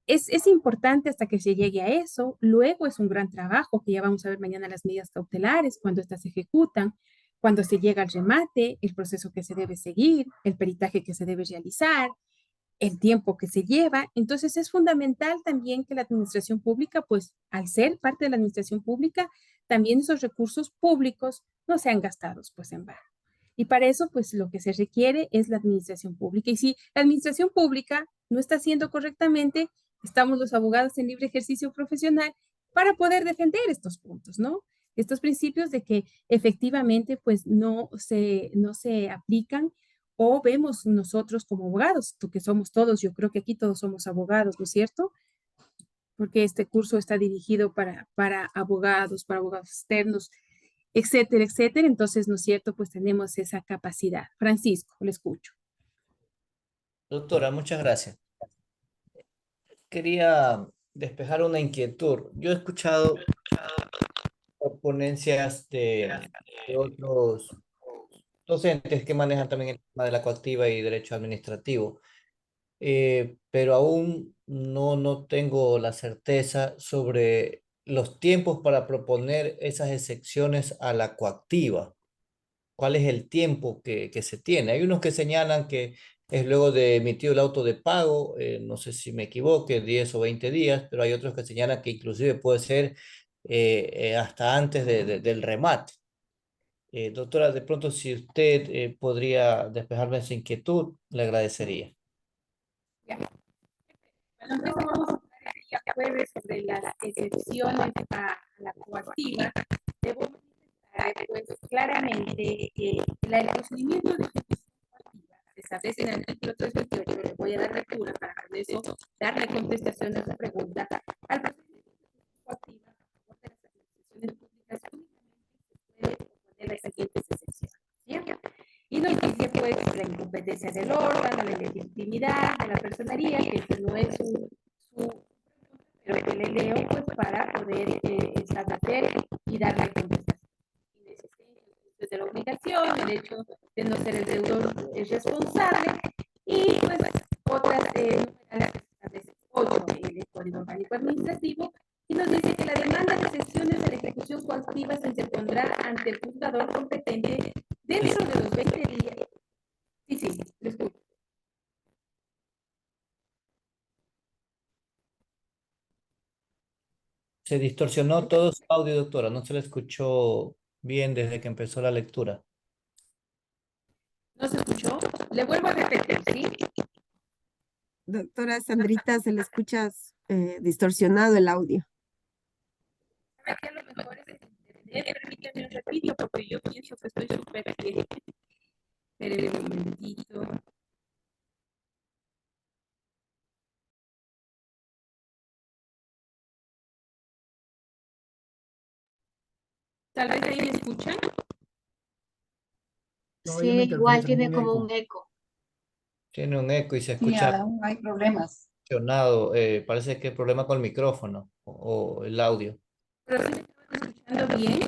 es importante hasta que se llegue a eso. Luego es un gran trabajo que ya vamos a ver mañana las medidas cautelares, cuando estas se ejecutan, cuando se llega al remate, el proceso que se debe seguir, el peritaje que se debe realizar, el tiempo que se lleva. Entonces es fundamental también que la administración pública, pues al ser parte de la administración pública, también esos recursos públicos no sean gastados pues en vano. Y para eso, pues lo que se requiere es la administración pública. Y si la administración pública no está haciendo correctamente, estamos los abogados en libre ejercicio profesional para poder defender estos puntos, ¿no? Estos principios de que efectivamente pues no se aplican o vemos nosotros como abogados, tú que somos todos, yo creo que aquí todos somos abogados, ¿no es cierto? Porque este curso está dirigido para abogados externos, etcétera, etcétera. Entonces, ¿no es cierto? Pues tenemos esa capacidad. Francisco, le escucho. Doctora, muchas gracias. Quería despejar una inquietud. Yo he escuchado ponencias de otros docentes que manejan también el tema de la coactiva y derecho administrativo, pero aún no tengo la certeza sobre los tiempos para proponer esas excepciones a la coactiva. ¿Cuál es el tiempo que se tiene? Hay unos que señalan que es luego de emitido el auto de pago, no sé si me equivoque, 10 o 20 días, pero hay otros que señalan que inclusive puede ser hasta antes del remate. Doctora, de pronto si usted podría despejarme esa inquietud, le agradecería. Bueno, empezamos a hablar el día jueves sobre las excepciones a la coactiva. Debo manifestar, pues, claramente que el procedimiento de ejecución coactiva se establece en el artículo 328. Le voy a dar lectura para con eso darle contestación a su pregunta. Al procedimiento de ejecución coactiva, de las administraciones públicas, únicamente se puede proponer las siguientes excepciones, ¿cierto? Y nos dice pues la incompetencia del órgano, la ilegitimidad de la personería, que ese no es pero que le leo pues para poder establecer y darle contestación. Inexistencia de la obligación, el hecho de no ser el deudor responsable y pues otras establece 8 del Código Orgánico Administrativo y nos dice que la demanda de excepciones de la ejecución coactiva se interpondrá ante el juzgador competente dentro de los 20 días. Sí, lo escucho. Se distorsionó todo su audio, doctora. No se le escuchó bien desde que empezó la lectura. ¿No se escuchó? Le vuelvo a repetir, ¿sí? Doctora Sandrita, se le escucha distorsionado el audio. Aquí a lo mejor es permítame un ratito porque yo pienso que estoy súper bien. Esperen un momentito. Tal vez ahí me escuchan. Sí, igual tiene como un eco. Tiene un eco y se Sí, escucha aún hay problemas. distorsionado. Parece que hay problema con el micrófono o el audio. Pero sí me estaban escuchando bien.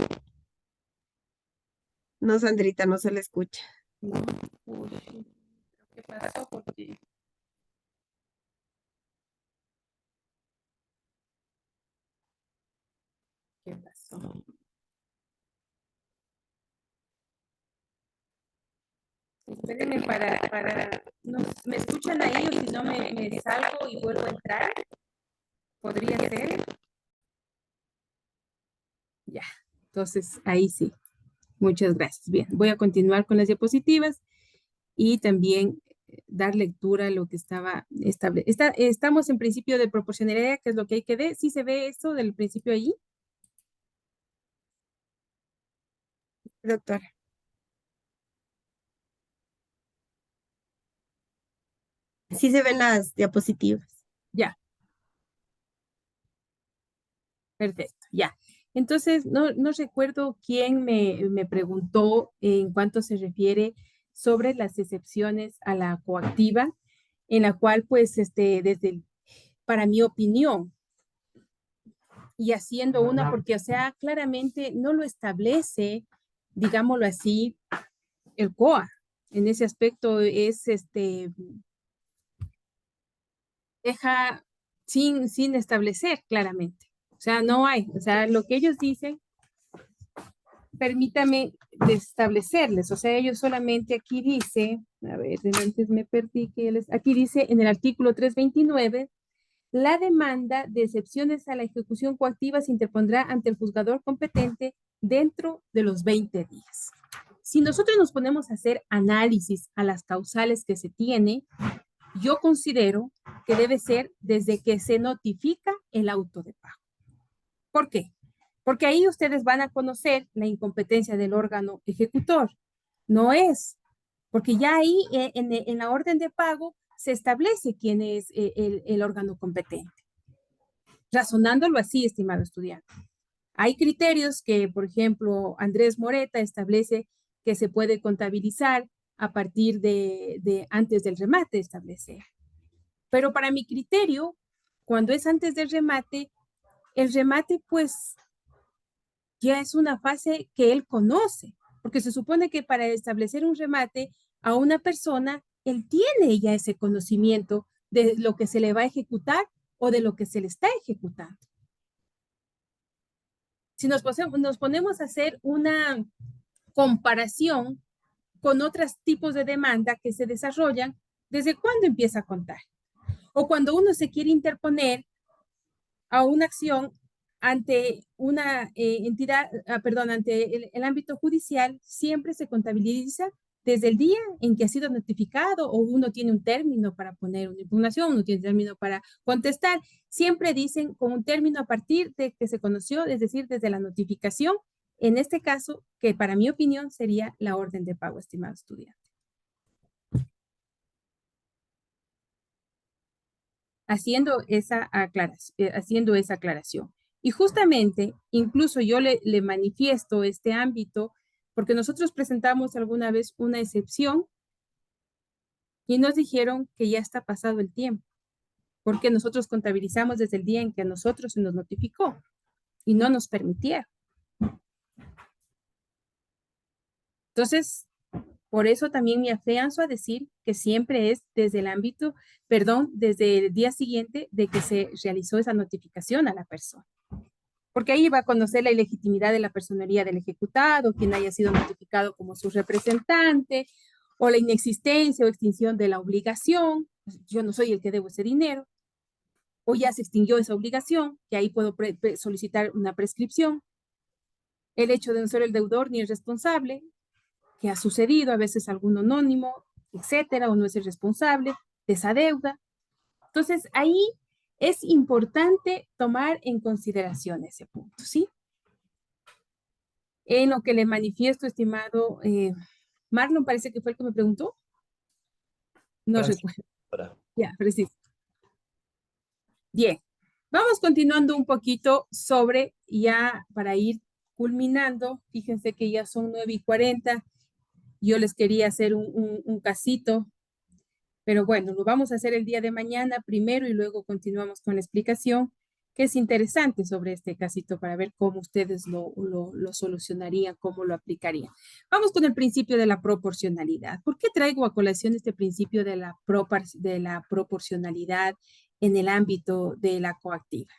No, Sandrita, no se le escucha. No. Uy, ¿qué pasó? Porque ¿qué pasó? Espérenme no, ¿me escuchan ahí o si no me salgo y vuelvo a entrar? ¿Podría ser? Ya, entonces ahí sí. Muchas gracias. Bien, voy a continuar con las diapositivas y también dar lectura a lo que estaba establecido. Estamos en principio de proporcionalidad, que es lo que hay que ver. ¿Sí se ve eso del principio ahí? Doctora. Sí se ven las diapositivas. Ya. Perfecto, ya. Entonces, no recuerdo quién me preguntó en cuanto se refiere sobre las excepciones a la coactiva, en la cual, pues, para mi opinión, y haciendo una, porque, o sea, claramente no lo establece, digámoslo así, el COA. En ese aspecto es, deja sin establecer claramente. O sea, no hay. O sea, lo que ellos dicen, permítame establecerles. O sea, ellos solamente aquí dice, a ver, antes me perdí, aquí dice en el artículo 329, la demanda de excepciones a la ejecución coactiva se interpondrá ante el juzgador competente dentro de los 20 días. Si nosotros nos ponemos a hacer análisis a las causales que se tiene, yo considero que debe ser desde que se notifica el auto de pago. ¿Por qué? Porque ahí ustedes van a conocer la incompetencia del órgano ejecutor. No es, porque ya ahí en la orden de pago se establece quién es el órgano competente. Razonándolo así, estimado estudiante. Hay criterios que, por ejemplo, Andrés Moreta establece que se puede contabilizar a partir de antes del remate, establece. Pero para mi criterio, cuando es antes del remate, el remate pues ya es una fase que él conoce, porque se supone que para establecer un remate a una persona, él tiene ya ese conocimiento de lo que se le va a ejecutar o de lo que se le está ejecutando. Si nos ponemos a hacer una comparación con otros tipos de demanda que se desarrollan, ¿desde cuándo empieza a contar? O cuando uno se quiere interponer a una acción ante una entidad, ante el ámbito judicial, siempre se contabiliza desde el día en que ha sido notificado o uno tiene un término para poner una impugnación, uno tiene un término para contestar. Siempre dicen con un término a partir de que se conoció, es decir, desde la notificación, en este caso, que para mi opinión sería la orden de pago, estimado estudiante. Haciendo esa aclaración. Y justamente, incluso yo le manifiesto este ámbito, porque nosotros presentamos alguna vez una excepción y nos dijeron que ya está pasado el tiempo, porque nosotros contabilizamos desde el día en que a nosotros se nos notificó y no nos permitieron. Entonces, por eso también me afianzo a decir que siempre es desde el ámbito, desde el día siguiente de que se realizó esa notificación a la persona. Porque ahí va a conocer la ilegitimidad de la personería del ejecutado, quien haya sido notificado como su representante, o la inexistencia o extinción de la obligación, yo no soy el que debo ese dinero, o ya se extinguió esa obligación, que ahí puedo solicitar una prescripción. El hecho de no ser el deudor ni el responsable, que ha sucedido, a veces algún anónimo, etcétera, o no es el responsable de esa deuda. Entonces, ahí es importante tomar en consideración ese punto, ¿sí? En lo que le manifiesto, estimado Marlon, parece que fue el que me preguntó. No recuerdo. Ya, preciso. Bien, vamos continuando un poquito sobre, ya para ir culminando. Fíjense que ya son 9:40. Yo les quería hacer un casito, pero bueno, lo vamos a hacer el día de mañana primero y luego continuamos con la explicación, que es interesante sobre este casito para ver cómo ustedes lo solucionarían, cómo lo aplicarían. Vamos con el principio de la proporcionalidad. ¿Por qué traigo a colación este principio de la proporcionalidad en el ámbito de la coactiva?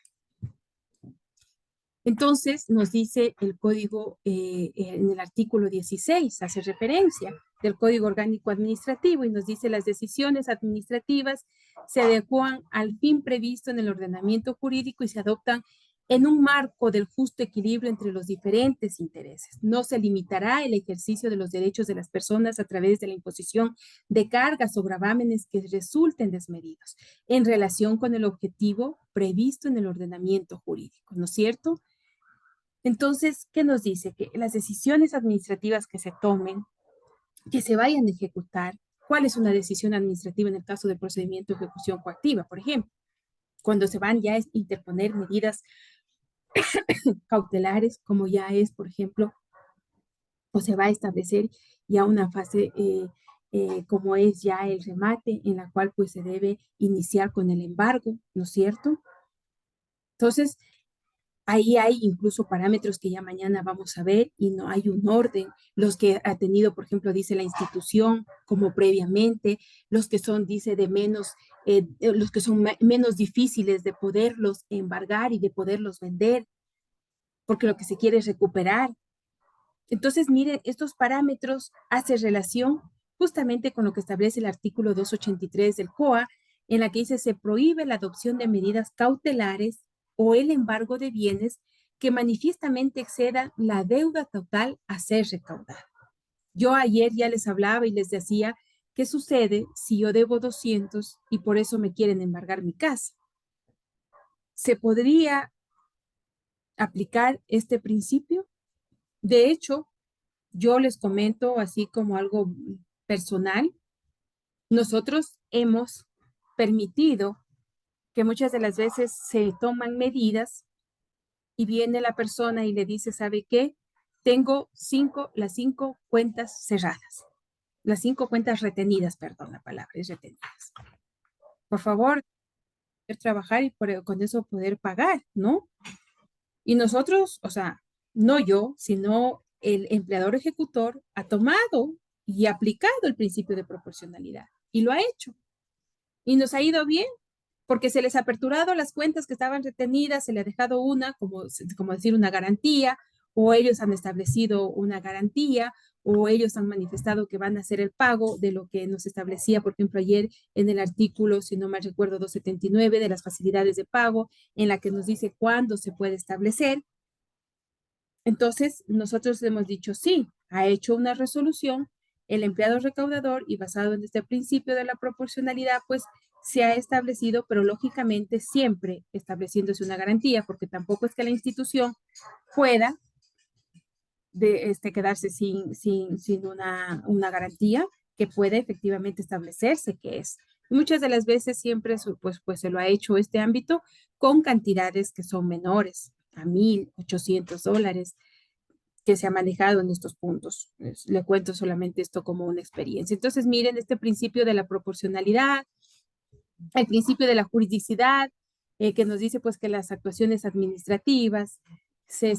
Entonces, nos dice el código en el artículo 16, hace referencia del Código Orgánico Administrativo y nos dice las decisiones administrativas se adecuan al fin previsto en el ordenamiento jurídico y se adoptan en un marco del justo equilibrio entre los diferentes intereses. No se limitará el ejercicio de los derechos de las personas a través de la imposición de cargas o gravámenes que resulten desmedidos en relación con el objetivo previsto en el ordenamiento jurídico, ¿no es cierto? Entonces, ¿qué nos dice? Que las decisiones administrativas que se tomen, que se vayan a ejecutar, ¿cuál es una decisión administrativa en el caso del procedimiento de ejecución coactiva, por ejemplo? Cuando se van ya a interponer medidas cautelares, como ya es, por ejemplo, o se va a establecer ya una fase como es ya el remate, en la cual pues se debe iniciar con el embargo, ¿no es cierto? Entonces, ahí hay incluso parámetros que ya mañana vamos a ver y no hay un orden. Los que ha tenido, por ejemplo, dice la institución como previamente, los que son, dice, de menos, los que son menos difíciles de poderlos embargar y de poderlos vender, porque lo que se quiere es recuperar. Entonces, miren, estos parámetros hacen relación justamente con lo que establece el artículo 283 del COA, en la que dice se prohíbe la adopción de medidas cautelares o el embargo de bienes que manifiestamente excedan la deuda total a ser recaudada. Yo ayer ya les hablaba y les decía, ¿qué sucede si yo debo 200 y por eso me quieren embargar mi casa? ¿Se podría aplicar este principio? De hecho, yo les comento así como algo personal, nosotros hemos permitido que muchas de las veces se toman medidas y viene la persona y le dice, ¿sabe qué? Tengo las 5 cuentas cerradas, las 5 cuentas retenidas, perdón, la palabra es retenidas. Por favor, poder trabajar y con eso poder pagar, ¿no? Y nosotros, o sea, no yo, sino el empleador ejecutor ha tomado y aplicado el principio de proporcionalidad y lo ha hecho. Y nos ha ido bien porque se les ha aperturado las cuentas que estaban retenidas, se le ha dejado una, como decir, una garantía, o ellos han establecido una garantía, o ellos han manifestado que van a hacer el pago de lo que nos establecía, por ejemplo, ayer en el artículo, si no mal recuerdo, 279 de las facilidades de pago, en la que nos dice cuándo se puede establecer. Entonces, nosotros hemos dicho sí, ha hecho una resolución el empleado recaudador y basado en este principio de la proporcionalidad, pues se ha establecido, pero lógicamente siempre estableciéndose una garantía, porque tampoco es que la institución pueda quedarse sin una garantía que puede efectivamente establecerse que es. Y muchas de las veces siempre pues se lo ha hecho este ámbito con cantidades que son menores a $1,800 que se ha manejado en estos puntos. Le cuento solamente esto como una experiencia. Entonces, miren, este principio de la proporcionalidad, el principio de la juridicidad, que nos dice pues que las actuaciones administrativas se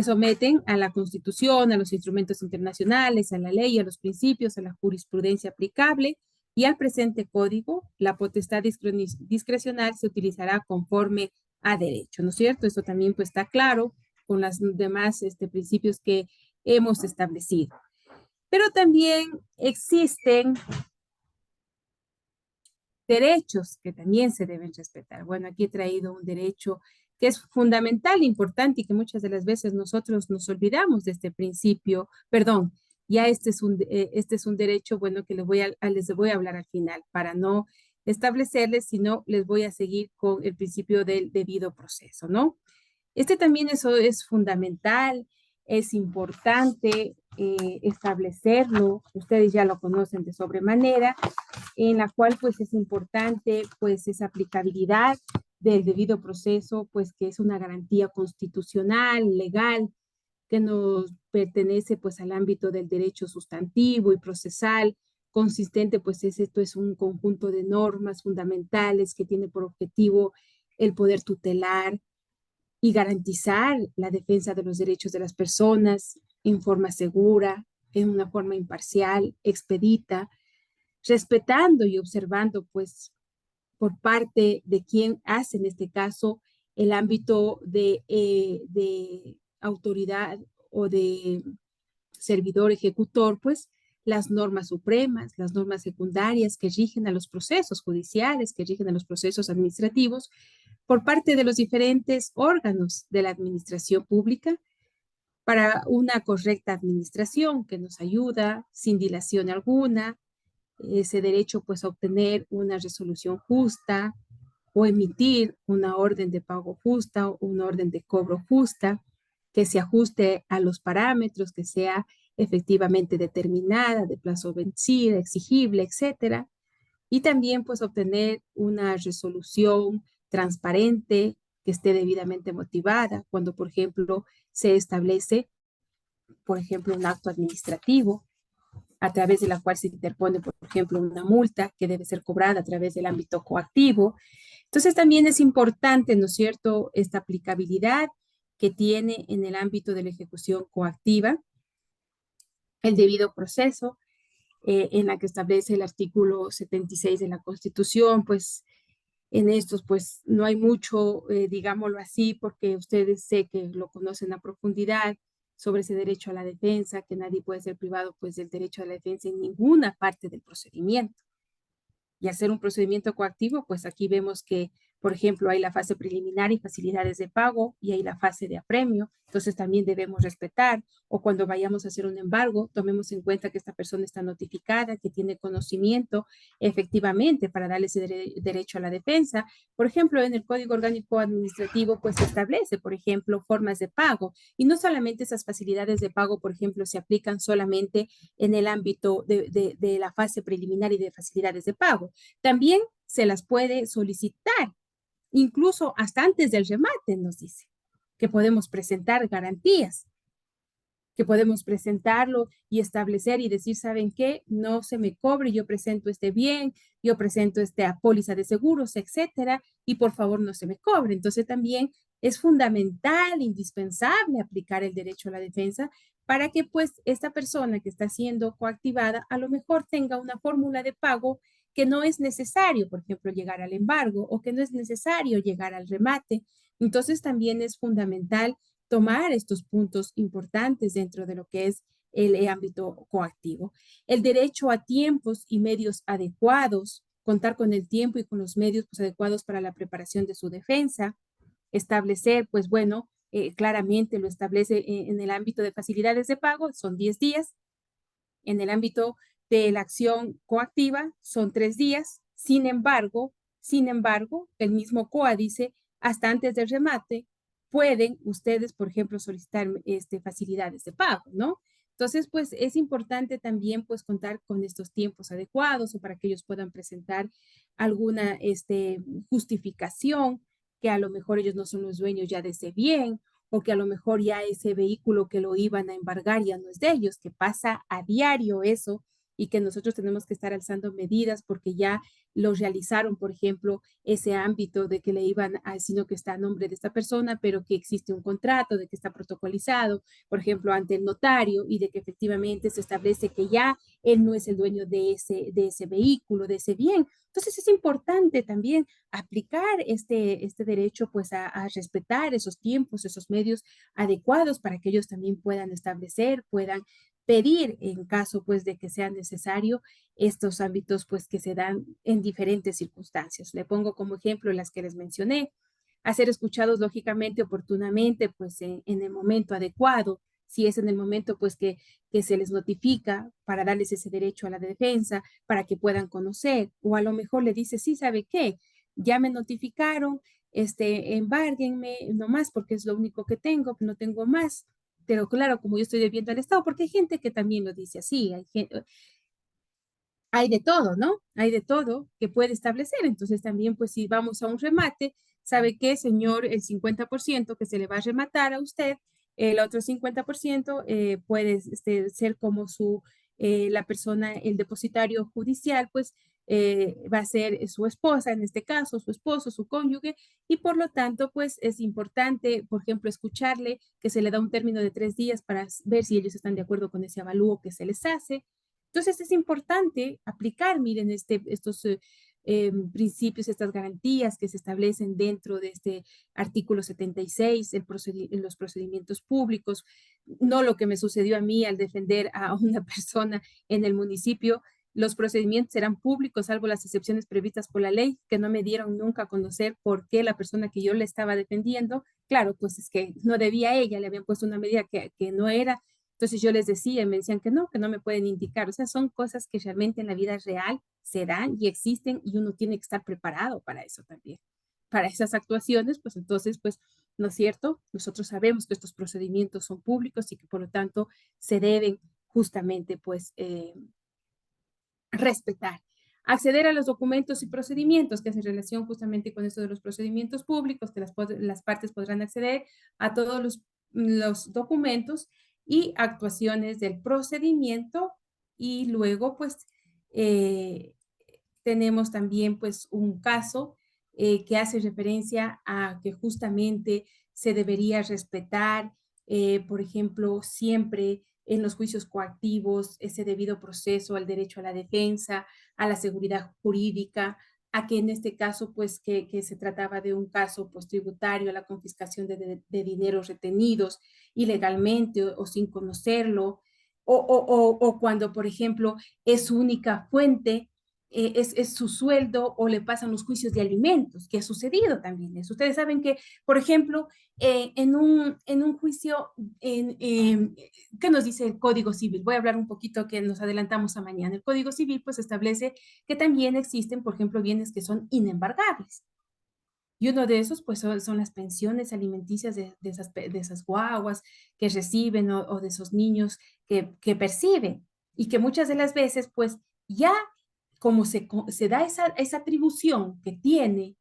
someten a la Constitución, a los instrumentos internacionales, a la ley, a los principios, a la jurisprudencia aplicable y al presente código, la potestad discrecional se utilizará conforme a derecho, ¿no es cierto? Esto también pues está claro con los demás principios que hemos establecido. Pero también existen derechos que también se deben respetar. Bueno, aquí he traído un derecho que es fundamental, importante y que muchas de las veces nosotros nos olvidamos de este principio. Perdón, ya este es un derecho, bueno, que les voy a hablar al final para no establecerles, sino les voy a seguir con el principio del debido proceso, ¿no? Este también eso es fundamental, es importante establecerlo, ustedes ya lo conocen de sobremanera, en la cual pues es importante pues esa aplicabilidad del debido proceso, pues que es una garantía constitucional, legal, que nos pertenece pues al ámbito del derecho sustantivo y procesal, consistente pues esto es un conjunto de normas fundamentales que tiene por objetivo el poder tutelar y garantizar la defensa de los derechos de las personas en forma segura, en una forma imparcial, expedita, respetando y observando, pues, por parte de quien hace en este caso el ámbito de autoridad o de servidor ejecutor, pues, las normas supremas, las normas secundarias que rigen a los procesos judiciales, que rigen a los procesos administrativos, por parte de los diferentes órganos de la administración pública para una correcta administración que nos ayuda sin dilación alguna, ese derecho pues a obtener una resolución justa o emitir una orden de pago justa o una orden de cobro justa que se ajuste a los parámetros, que sea efectivamente determinada, de plazo vencido, exigible, etcétera. Y también pues obtener una resolución transparente que esté debidamente motivada cuando, por ejemplo, se establece, por ejemplo, un acto administrativo a través de la cual se interpone, por ejemplo, una multa que debe ser cobrada a través del ámbito coactivo. Entonces también es importante, ¿no es cierto?, esta aplicabilidad que tiene en el ámbito de la ejecución coactiva, el debido proceso, en la que establece el artículo 76 de la Constitución, pues en estos pues no hay mucho, digámoslo así, porque ustedes sé que lo conocen a profundidad sobre ese derecho a la defensa, que nadie puede ser privado pues del derecho a la defensa en ninguna parte del procedimiento. Y hacer un procedimiento coactivo, pues aquí vemos que, por ejemplo, hay la fase preliminar y facilidades de pago y hay la fase de apremio. Entonces también debemos respetar o cuando vayamos a hacer un embargo, tomemos en cuenta que esta persona está notificada, que tiene conocimiento efectivamente para darle ese derecho a la defensa. Por ejemplo, en el Código Orgánico Administrativo, pues se establece, por ejemplo, formas de pago y no solamente esas facilidades de pago, por ejemplo, se aplican solamente en el ámbito de la fase preliminar y de facilidades de pago. También se las puede solicitar, incluso hasta antes del remate, nos dice, que podemos presentar garantías, que podemos presentarlo y establecer y decir, ¿saben qué? No se me cobre, yo presento este bien, yo presento esta póliza de seguros, etcétera, y por favor no se me cobre. Entonces también es fundamental, indispensable aplicar el derecho a la defensa para que pues esta persona que está siendo coactivada a lo mejor tenga una fórmula de pago que no es necesario, por ejemplo, llegar al embargo o que no es necesario llegar al remate. Entonces también es fundamental tomar estos puntos importantes dentro de lo que es el ámbito coactivo. El derecho a tiempos y medios adecuados, contar con el tiempo y con los medios pues, adecuados para la preparación de su defensa, establecer, pues bueno, claramente lo establece en el ámbito de facilidades de pago, son 10 días, en el ámbito de la acción coactiva son 3 días, sin embargo, el mismo COA dice, hasta antes del remate, pueden ustedes, por ejemplo, solicitar facilidades de pago, ¿no? Entonces, pues es importante también pues contar con estos tiempos adecuados o para que ellos puedan presentar alguna justificación que a lo mejor ellos no son los dueños ya de ese bien o que a lo mejor ya ese vehículo que lo iban a embargar ya no es de ellos, que pasa a diario eso y que nosotros tenemos que estar alzando medidas porque ya lo realizaron, por ejemplo, ese ámbito de que le iban a, sino que está a nombre de esta persona, pero que existe un contrato, de que está protocolizado, por ejemplo, ante el notario y de que efectivamente se establece que ya él no es el dueño de ese vehículo, de ese bien. Entonces es importante también aplicar este derecho pues a respetar esos tiempos, esos medios adecuados para que ellos también puedan establecer, puedan pedir en caso pues de que sea necesario estos ámbitos pues que se dan en diferentes circunstancias. Le pongo como ejemplo las que les mencioné, a ser escuchados lógicamente, oportunamente, pues en el momento adecuado, si es en el momento pues que se les notifica para darles ese derecho a la defensa, para que puedan conocer, o a lo mejor le dice, sí, ¿sabe qué? Ya me notificaron, embárguenme nomás porque es lo único que tengo, no tengo más. Pero claro, como yo estoy debiendo al Estado, porque hay gente que también lo dice así, hay de todo, ¿no? Hay de todo que puede establecer. Entonces también, pues si vamos a un remate, ¿sabe qué, señor? El 50% que se le va a rematar a usted, el otro 50% puede ser como la persona, el depositario judicial, pues va a ser su esposa, en este caso, su esposo, su cónyuge, y por lo tanto, pues es importante, por ejemplo, escucharle que se le da un término de 3 días para ver si ellos están de acuerdo con ese avalúo que se les hace. Entonces es importante aplicar, miren, estos principios, estas garantías que se establecen dentro de este artículo 76, en los procedimientos públicos, no lo que me sucedió a mí al defender a una persona en el municipio. Los procedimientos serán públicos, salvo las excepciones previstas por la ley, que no me dieron nunca a conocer por qué la persona que yo le estaba defendiendo, claro, pues es que no debía a ella, le habían puesto una medida que no era. Entonces yo les decía y me decían que no me pueden indicar. O sea, son cosas que realmente en la vida real se dan y existen y uno tiene que estar preparado para eso también. Para esas actuaciones, pues entonces, pues, ¿no es cierto? Nosotros sabemos que estos procedimientos son públicos y que por lo tanto se deben justamente, pues, respetar. Acceder a los documentos y procedimientos que hacen relación justamente con esto de los procedimientos públicos, que las partes podrán acceder a todos los documentos y actuaciones del procedimiento. Y luego, pues, eh, tenemos también, pues, un caso que hace referencia a que justamente se debería respetar, por ejemplo, siempre en los juicios coactivos, ese debido proceso, al derecho a la defensa, a la seguridad jurídica, a que en este caso, pues, que se trataba de un caso pues, tributario, la confiscación de dineros retenidos ilegalmente o sin conocerlo, o cuando, por ejemplo, es su única fuente, es su sueldo o le pasan los juicios de alimentos, que ha sucedido también eso. Ustedes saben que, por ejemplo, en un juicio, ¿qué nos dice el Código Civil? Voy a hablar un poquito que nos adelantamos a mañana. El Código Civil pues establece que también existen, por ejemplo, bienes que son inembargables. Y uno de esos, pues, son las pensiones alimenticias de esas guaguas que reciben o de esos niños que perciben. Y que muchas de las veces, pues, ya como se da esa atribución que tiene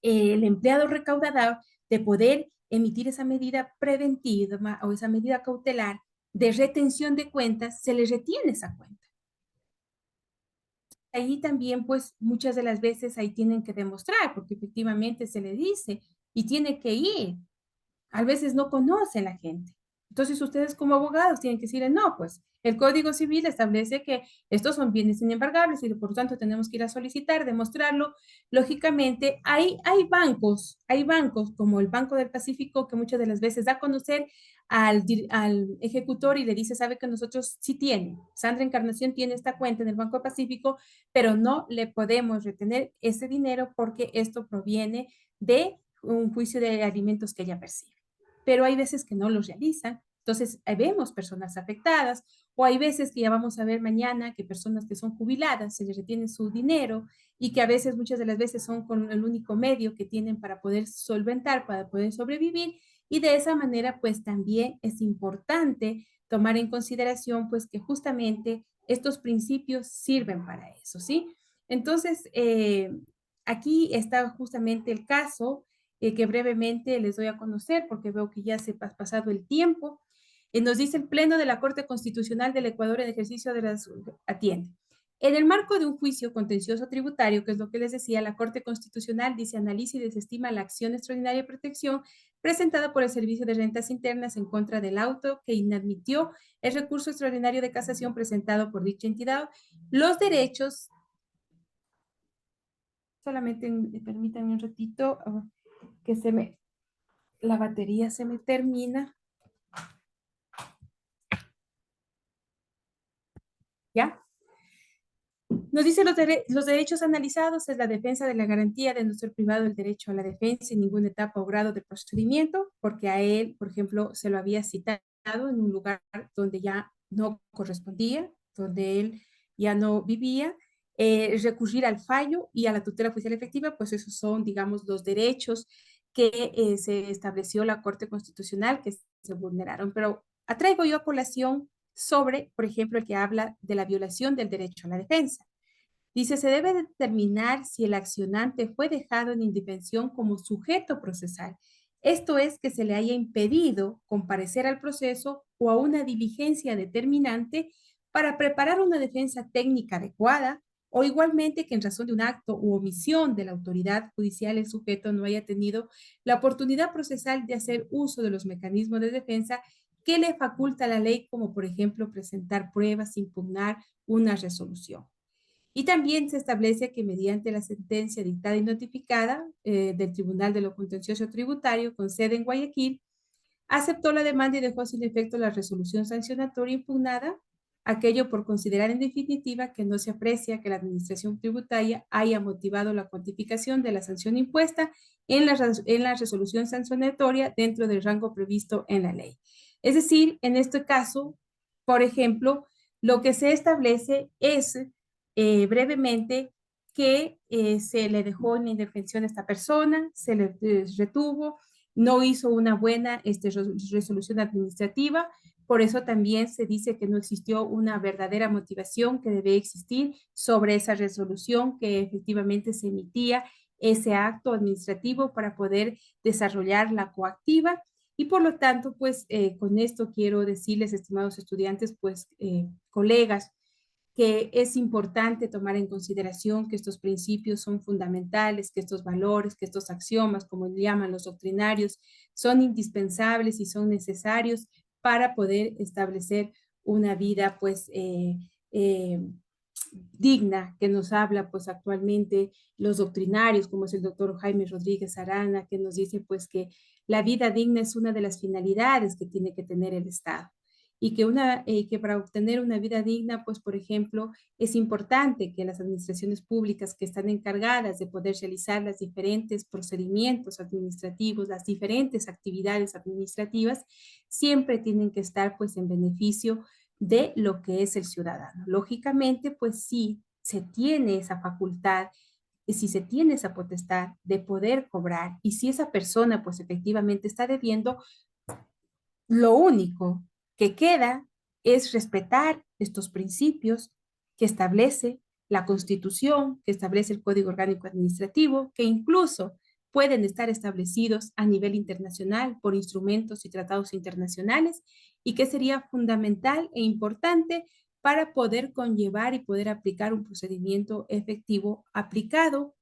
el empleado recaudador de poder emitir esa medida preventiva o esa medida cautelar de retención de cuentas, se le retiene esa cuenta. Ahí también, pues, muchas de las veces ahí tienen que demostrar, porque efectivamente se le dice y tiene que ir. A veces no conoce la gente. Entonces ustedes como abogados tienen que decirle, no, pues el Código Civil establece que estos son bienes inembargables y por lo tanto tenemos que ir a solicitar, demostrarlo. Lógicamente, hay bancos como el Banco del Pacífico que muchas de las veces da a conocer al ejecutor y le dice, sabe que nosotros sí tiene, Sandra Encarnación tiene esta cuenta en el Banco del Pacífico, pero no le podemos retener ese dinero porque esto proviene de un juicio de alimentos que ella percibe. Pero hay veces que no los realizan, entonces vemos personas afectadas, o hay veces que ya vamos a ver mañana que personas que son jubiladas se les retiene su dinero y que a veces, muchas de las veces son con el único medio que tienen para poder solventar, para poder sobrevivir, y de esa manera pues también es importante tomar en consideración pues que justamente estos principios sirven para eso, ¿sí? Entonces, aquí está justamente el caso que brevemente les doy a conocer porque veo que ya se ha pasado el tiempo. Nos dice el Pleno de la Corte Constitucional del Ecuador en ejercicio de las atiende. En el marco de un juicio contencioso tributario, que es lo que les decía, la Corte Constitucional dice analiza y desestima la acción extraordinaria de protección presentada por el Servicio de Rentas Internas en contra del auto que inadmitió el recurso extraordinario de casación presentado por dicha entidad. Los derechos, solamente permítanme un ratito, que la batería se me termina. ¿Ya? Nos dice los derechos analizados es la defensa de la garantía de no ser privado del derecho a la defensa en ninguna etapa o grado de procedimiento, porque a él, por ejemplo, se lo había citado en un lugar donde ya no correspondía, donde él ya no vivía, recurrir al fallo y a la tutela judicial efectiva, pues esos son, digamos, los derechos que se estableció la Corte Constitucional que se vulneraron. Pero atraigo yo a colación sobre, por ejemplo, el que habla de la violación del derecho a la defensa. Dice, se debe determinar si el accionante fue dejado en indefensión como sujeto procesal. Esto es que se le haya impedido comparecer al proceso o a una diligencia determinante para preparar una defensa técnica adecuada, o igualmente que en razón de un acto u omisión de la autoridad judicial el sujeto no haya tenido la oportunidad procesal de hacer uso de los mecanismos de defensa que le faculta la ley, como por ejemplo presentar pruebas, impugnar una resolución. Y también se establece que mediante la sentencia dictada y notificada del Tribunal de lo Contencioso Tributario con sede en Guayaquil, aceptó la demanda y dejó sin efecto la resolución sancionatoria impugnada, aquello por considerar en definitiva que no se aprecia que la Administración Tributaria haya motivado la cuantificación de la sanción impuesta en la resolución sancionatoria dentro del rango previsto en la ley. Es decir, en este caso, por ejemplo, lo que se establece es brevemente que se le dejó en indefensión a esta persona, se le retuvo, no hizo una buena resolución administrativa, por eso también se dice que no existió una verdadera motivación que debe existir sobre esa resolución que efectivamente se emitía ese acto administrativo para poder desarrollar la coactiva. Y por lo tanto, pues con esto quiero decirles, estimados estudiantes, pues colegas, que es importante tomar en consideración que estos principios son fundamentales, que estos valores, que estos axiomas, como llaman los doctrinarios, son indispensables y son necesarios para poder establecer una vida, pues, digna, que nos habla, pues, actualmente los doctrinarios, como es el doctor Jaime Rodríguez Arana, que nos dice, pues, que la vida digna es una de las finalidades que tiene que tener el Estado y que para obtener una vida digna, pues, por ejemplo, es importante que las administraciones públicas que están encargadas de poder realizar los diferentes procedimientos administrativos, las diferentes actividades administrativas, siempre tienen que estar, pues, en beneficio de lo que es el ciudadano. Lógicamente, pues, sí, se tiene esa facultad, y si se tiene esa potestad de poder cobrar, y si esa persona, pues, efectivamente está debiendo, lo único que queda es respetar estos principios que establece la Constitución, que establece el Código Orgánico Administrativo, que incluso pueden estar establecidos a nivel internacional por instrumentos y tratados internacionales y que sería fundamental e importante para poder conllevar y poder aplicar un procedimiento efectivo aplicado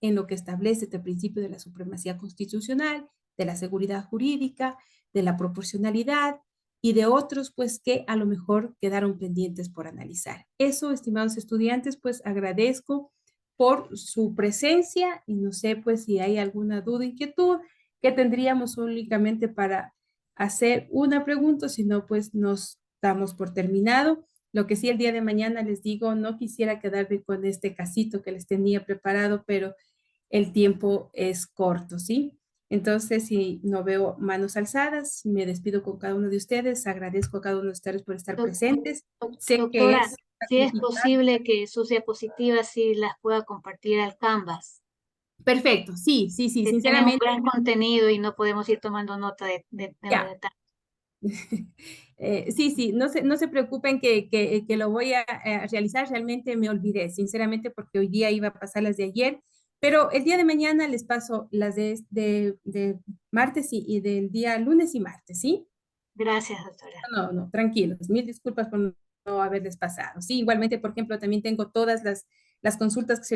en lo que establece este principio de la supremacía constitucional, de la seguridad jurídica, de la proporcionalidad y de otros, pues, que a lo mejor quedaron pendientes por analizar. Eso, estimados estudiantes, pues, agradezco por su presencia y no sé, pues, si hay alguna duda, inquietud que tendríamos únicamente para hacer una pregunta, si no, pues, nos damos por terminado. Lo que sí, el día de mañana les digo, no quisiera quedarme con este casito que les tenía preparado, pero el tiempo es corto, ¿sí? Entonces, si no veo manos alzadas, me despido con cada uno de ustedes. Agradezco a cada uno de ustedes por estar presentes. Sé que Doctora, es si es sacrificado. posible que sus diapositivas sí las pueda compartir al Canvas. Perfecto, sí, sí, sí, Que tiene un sinceramente, gran contenido y no podemos ir tomando nota de los ya. detalles. Sí, sí, no se preocupen que lo voy a realizar. Realmente me olvidé, sinceramente, porque hoy día iba a pasar las de ayer, pero el día de mañana les paso las de martes y del día lunes y martes, ¿sí? Gracias, doctora. No, tranquilos. Mil disculpas por no haberles pasado. Sí, igualmente, por ejemplo, también tengo todas las consultas que se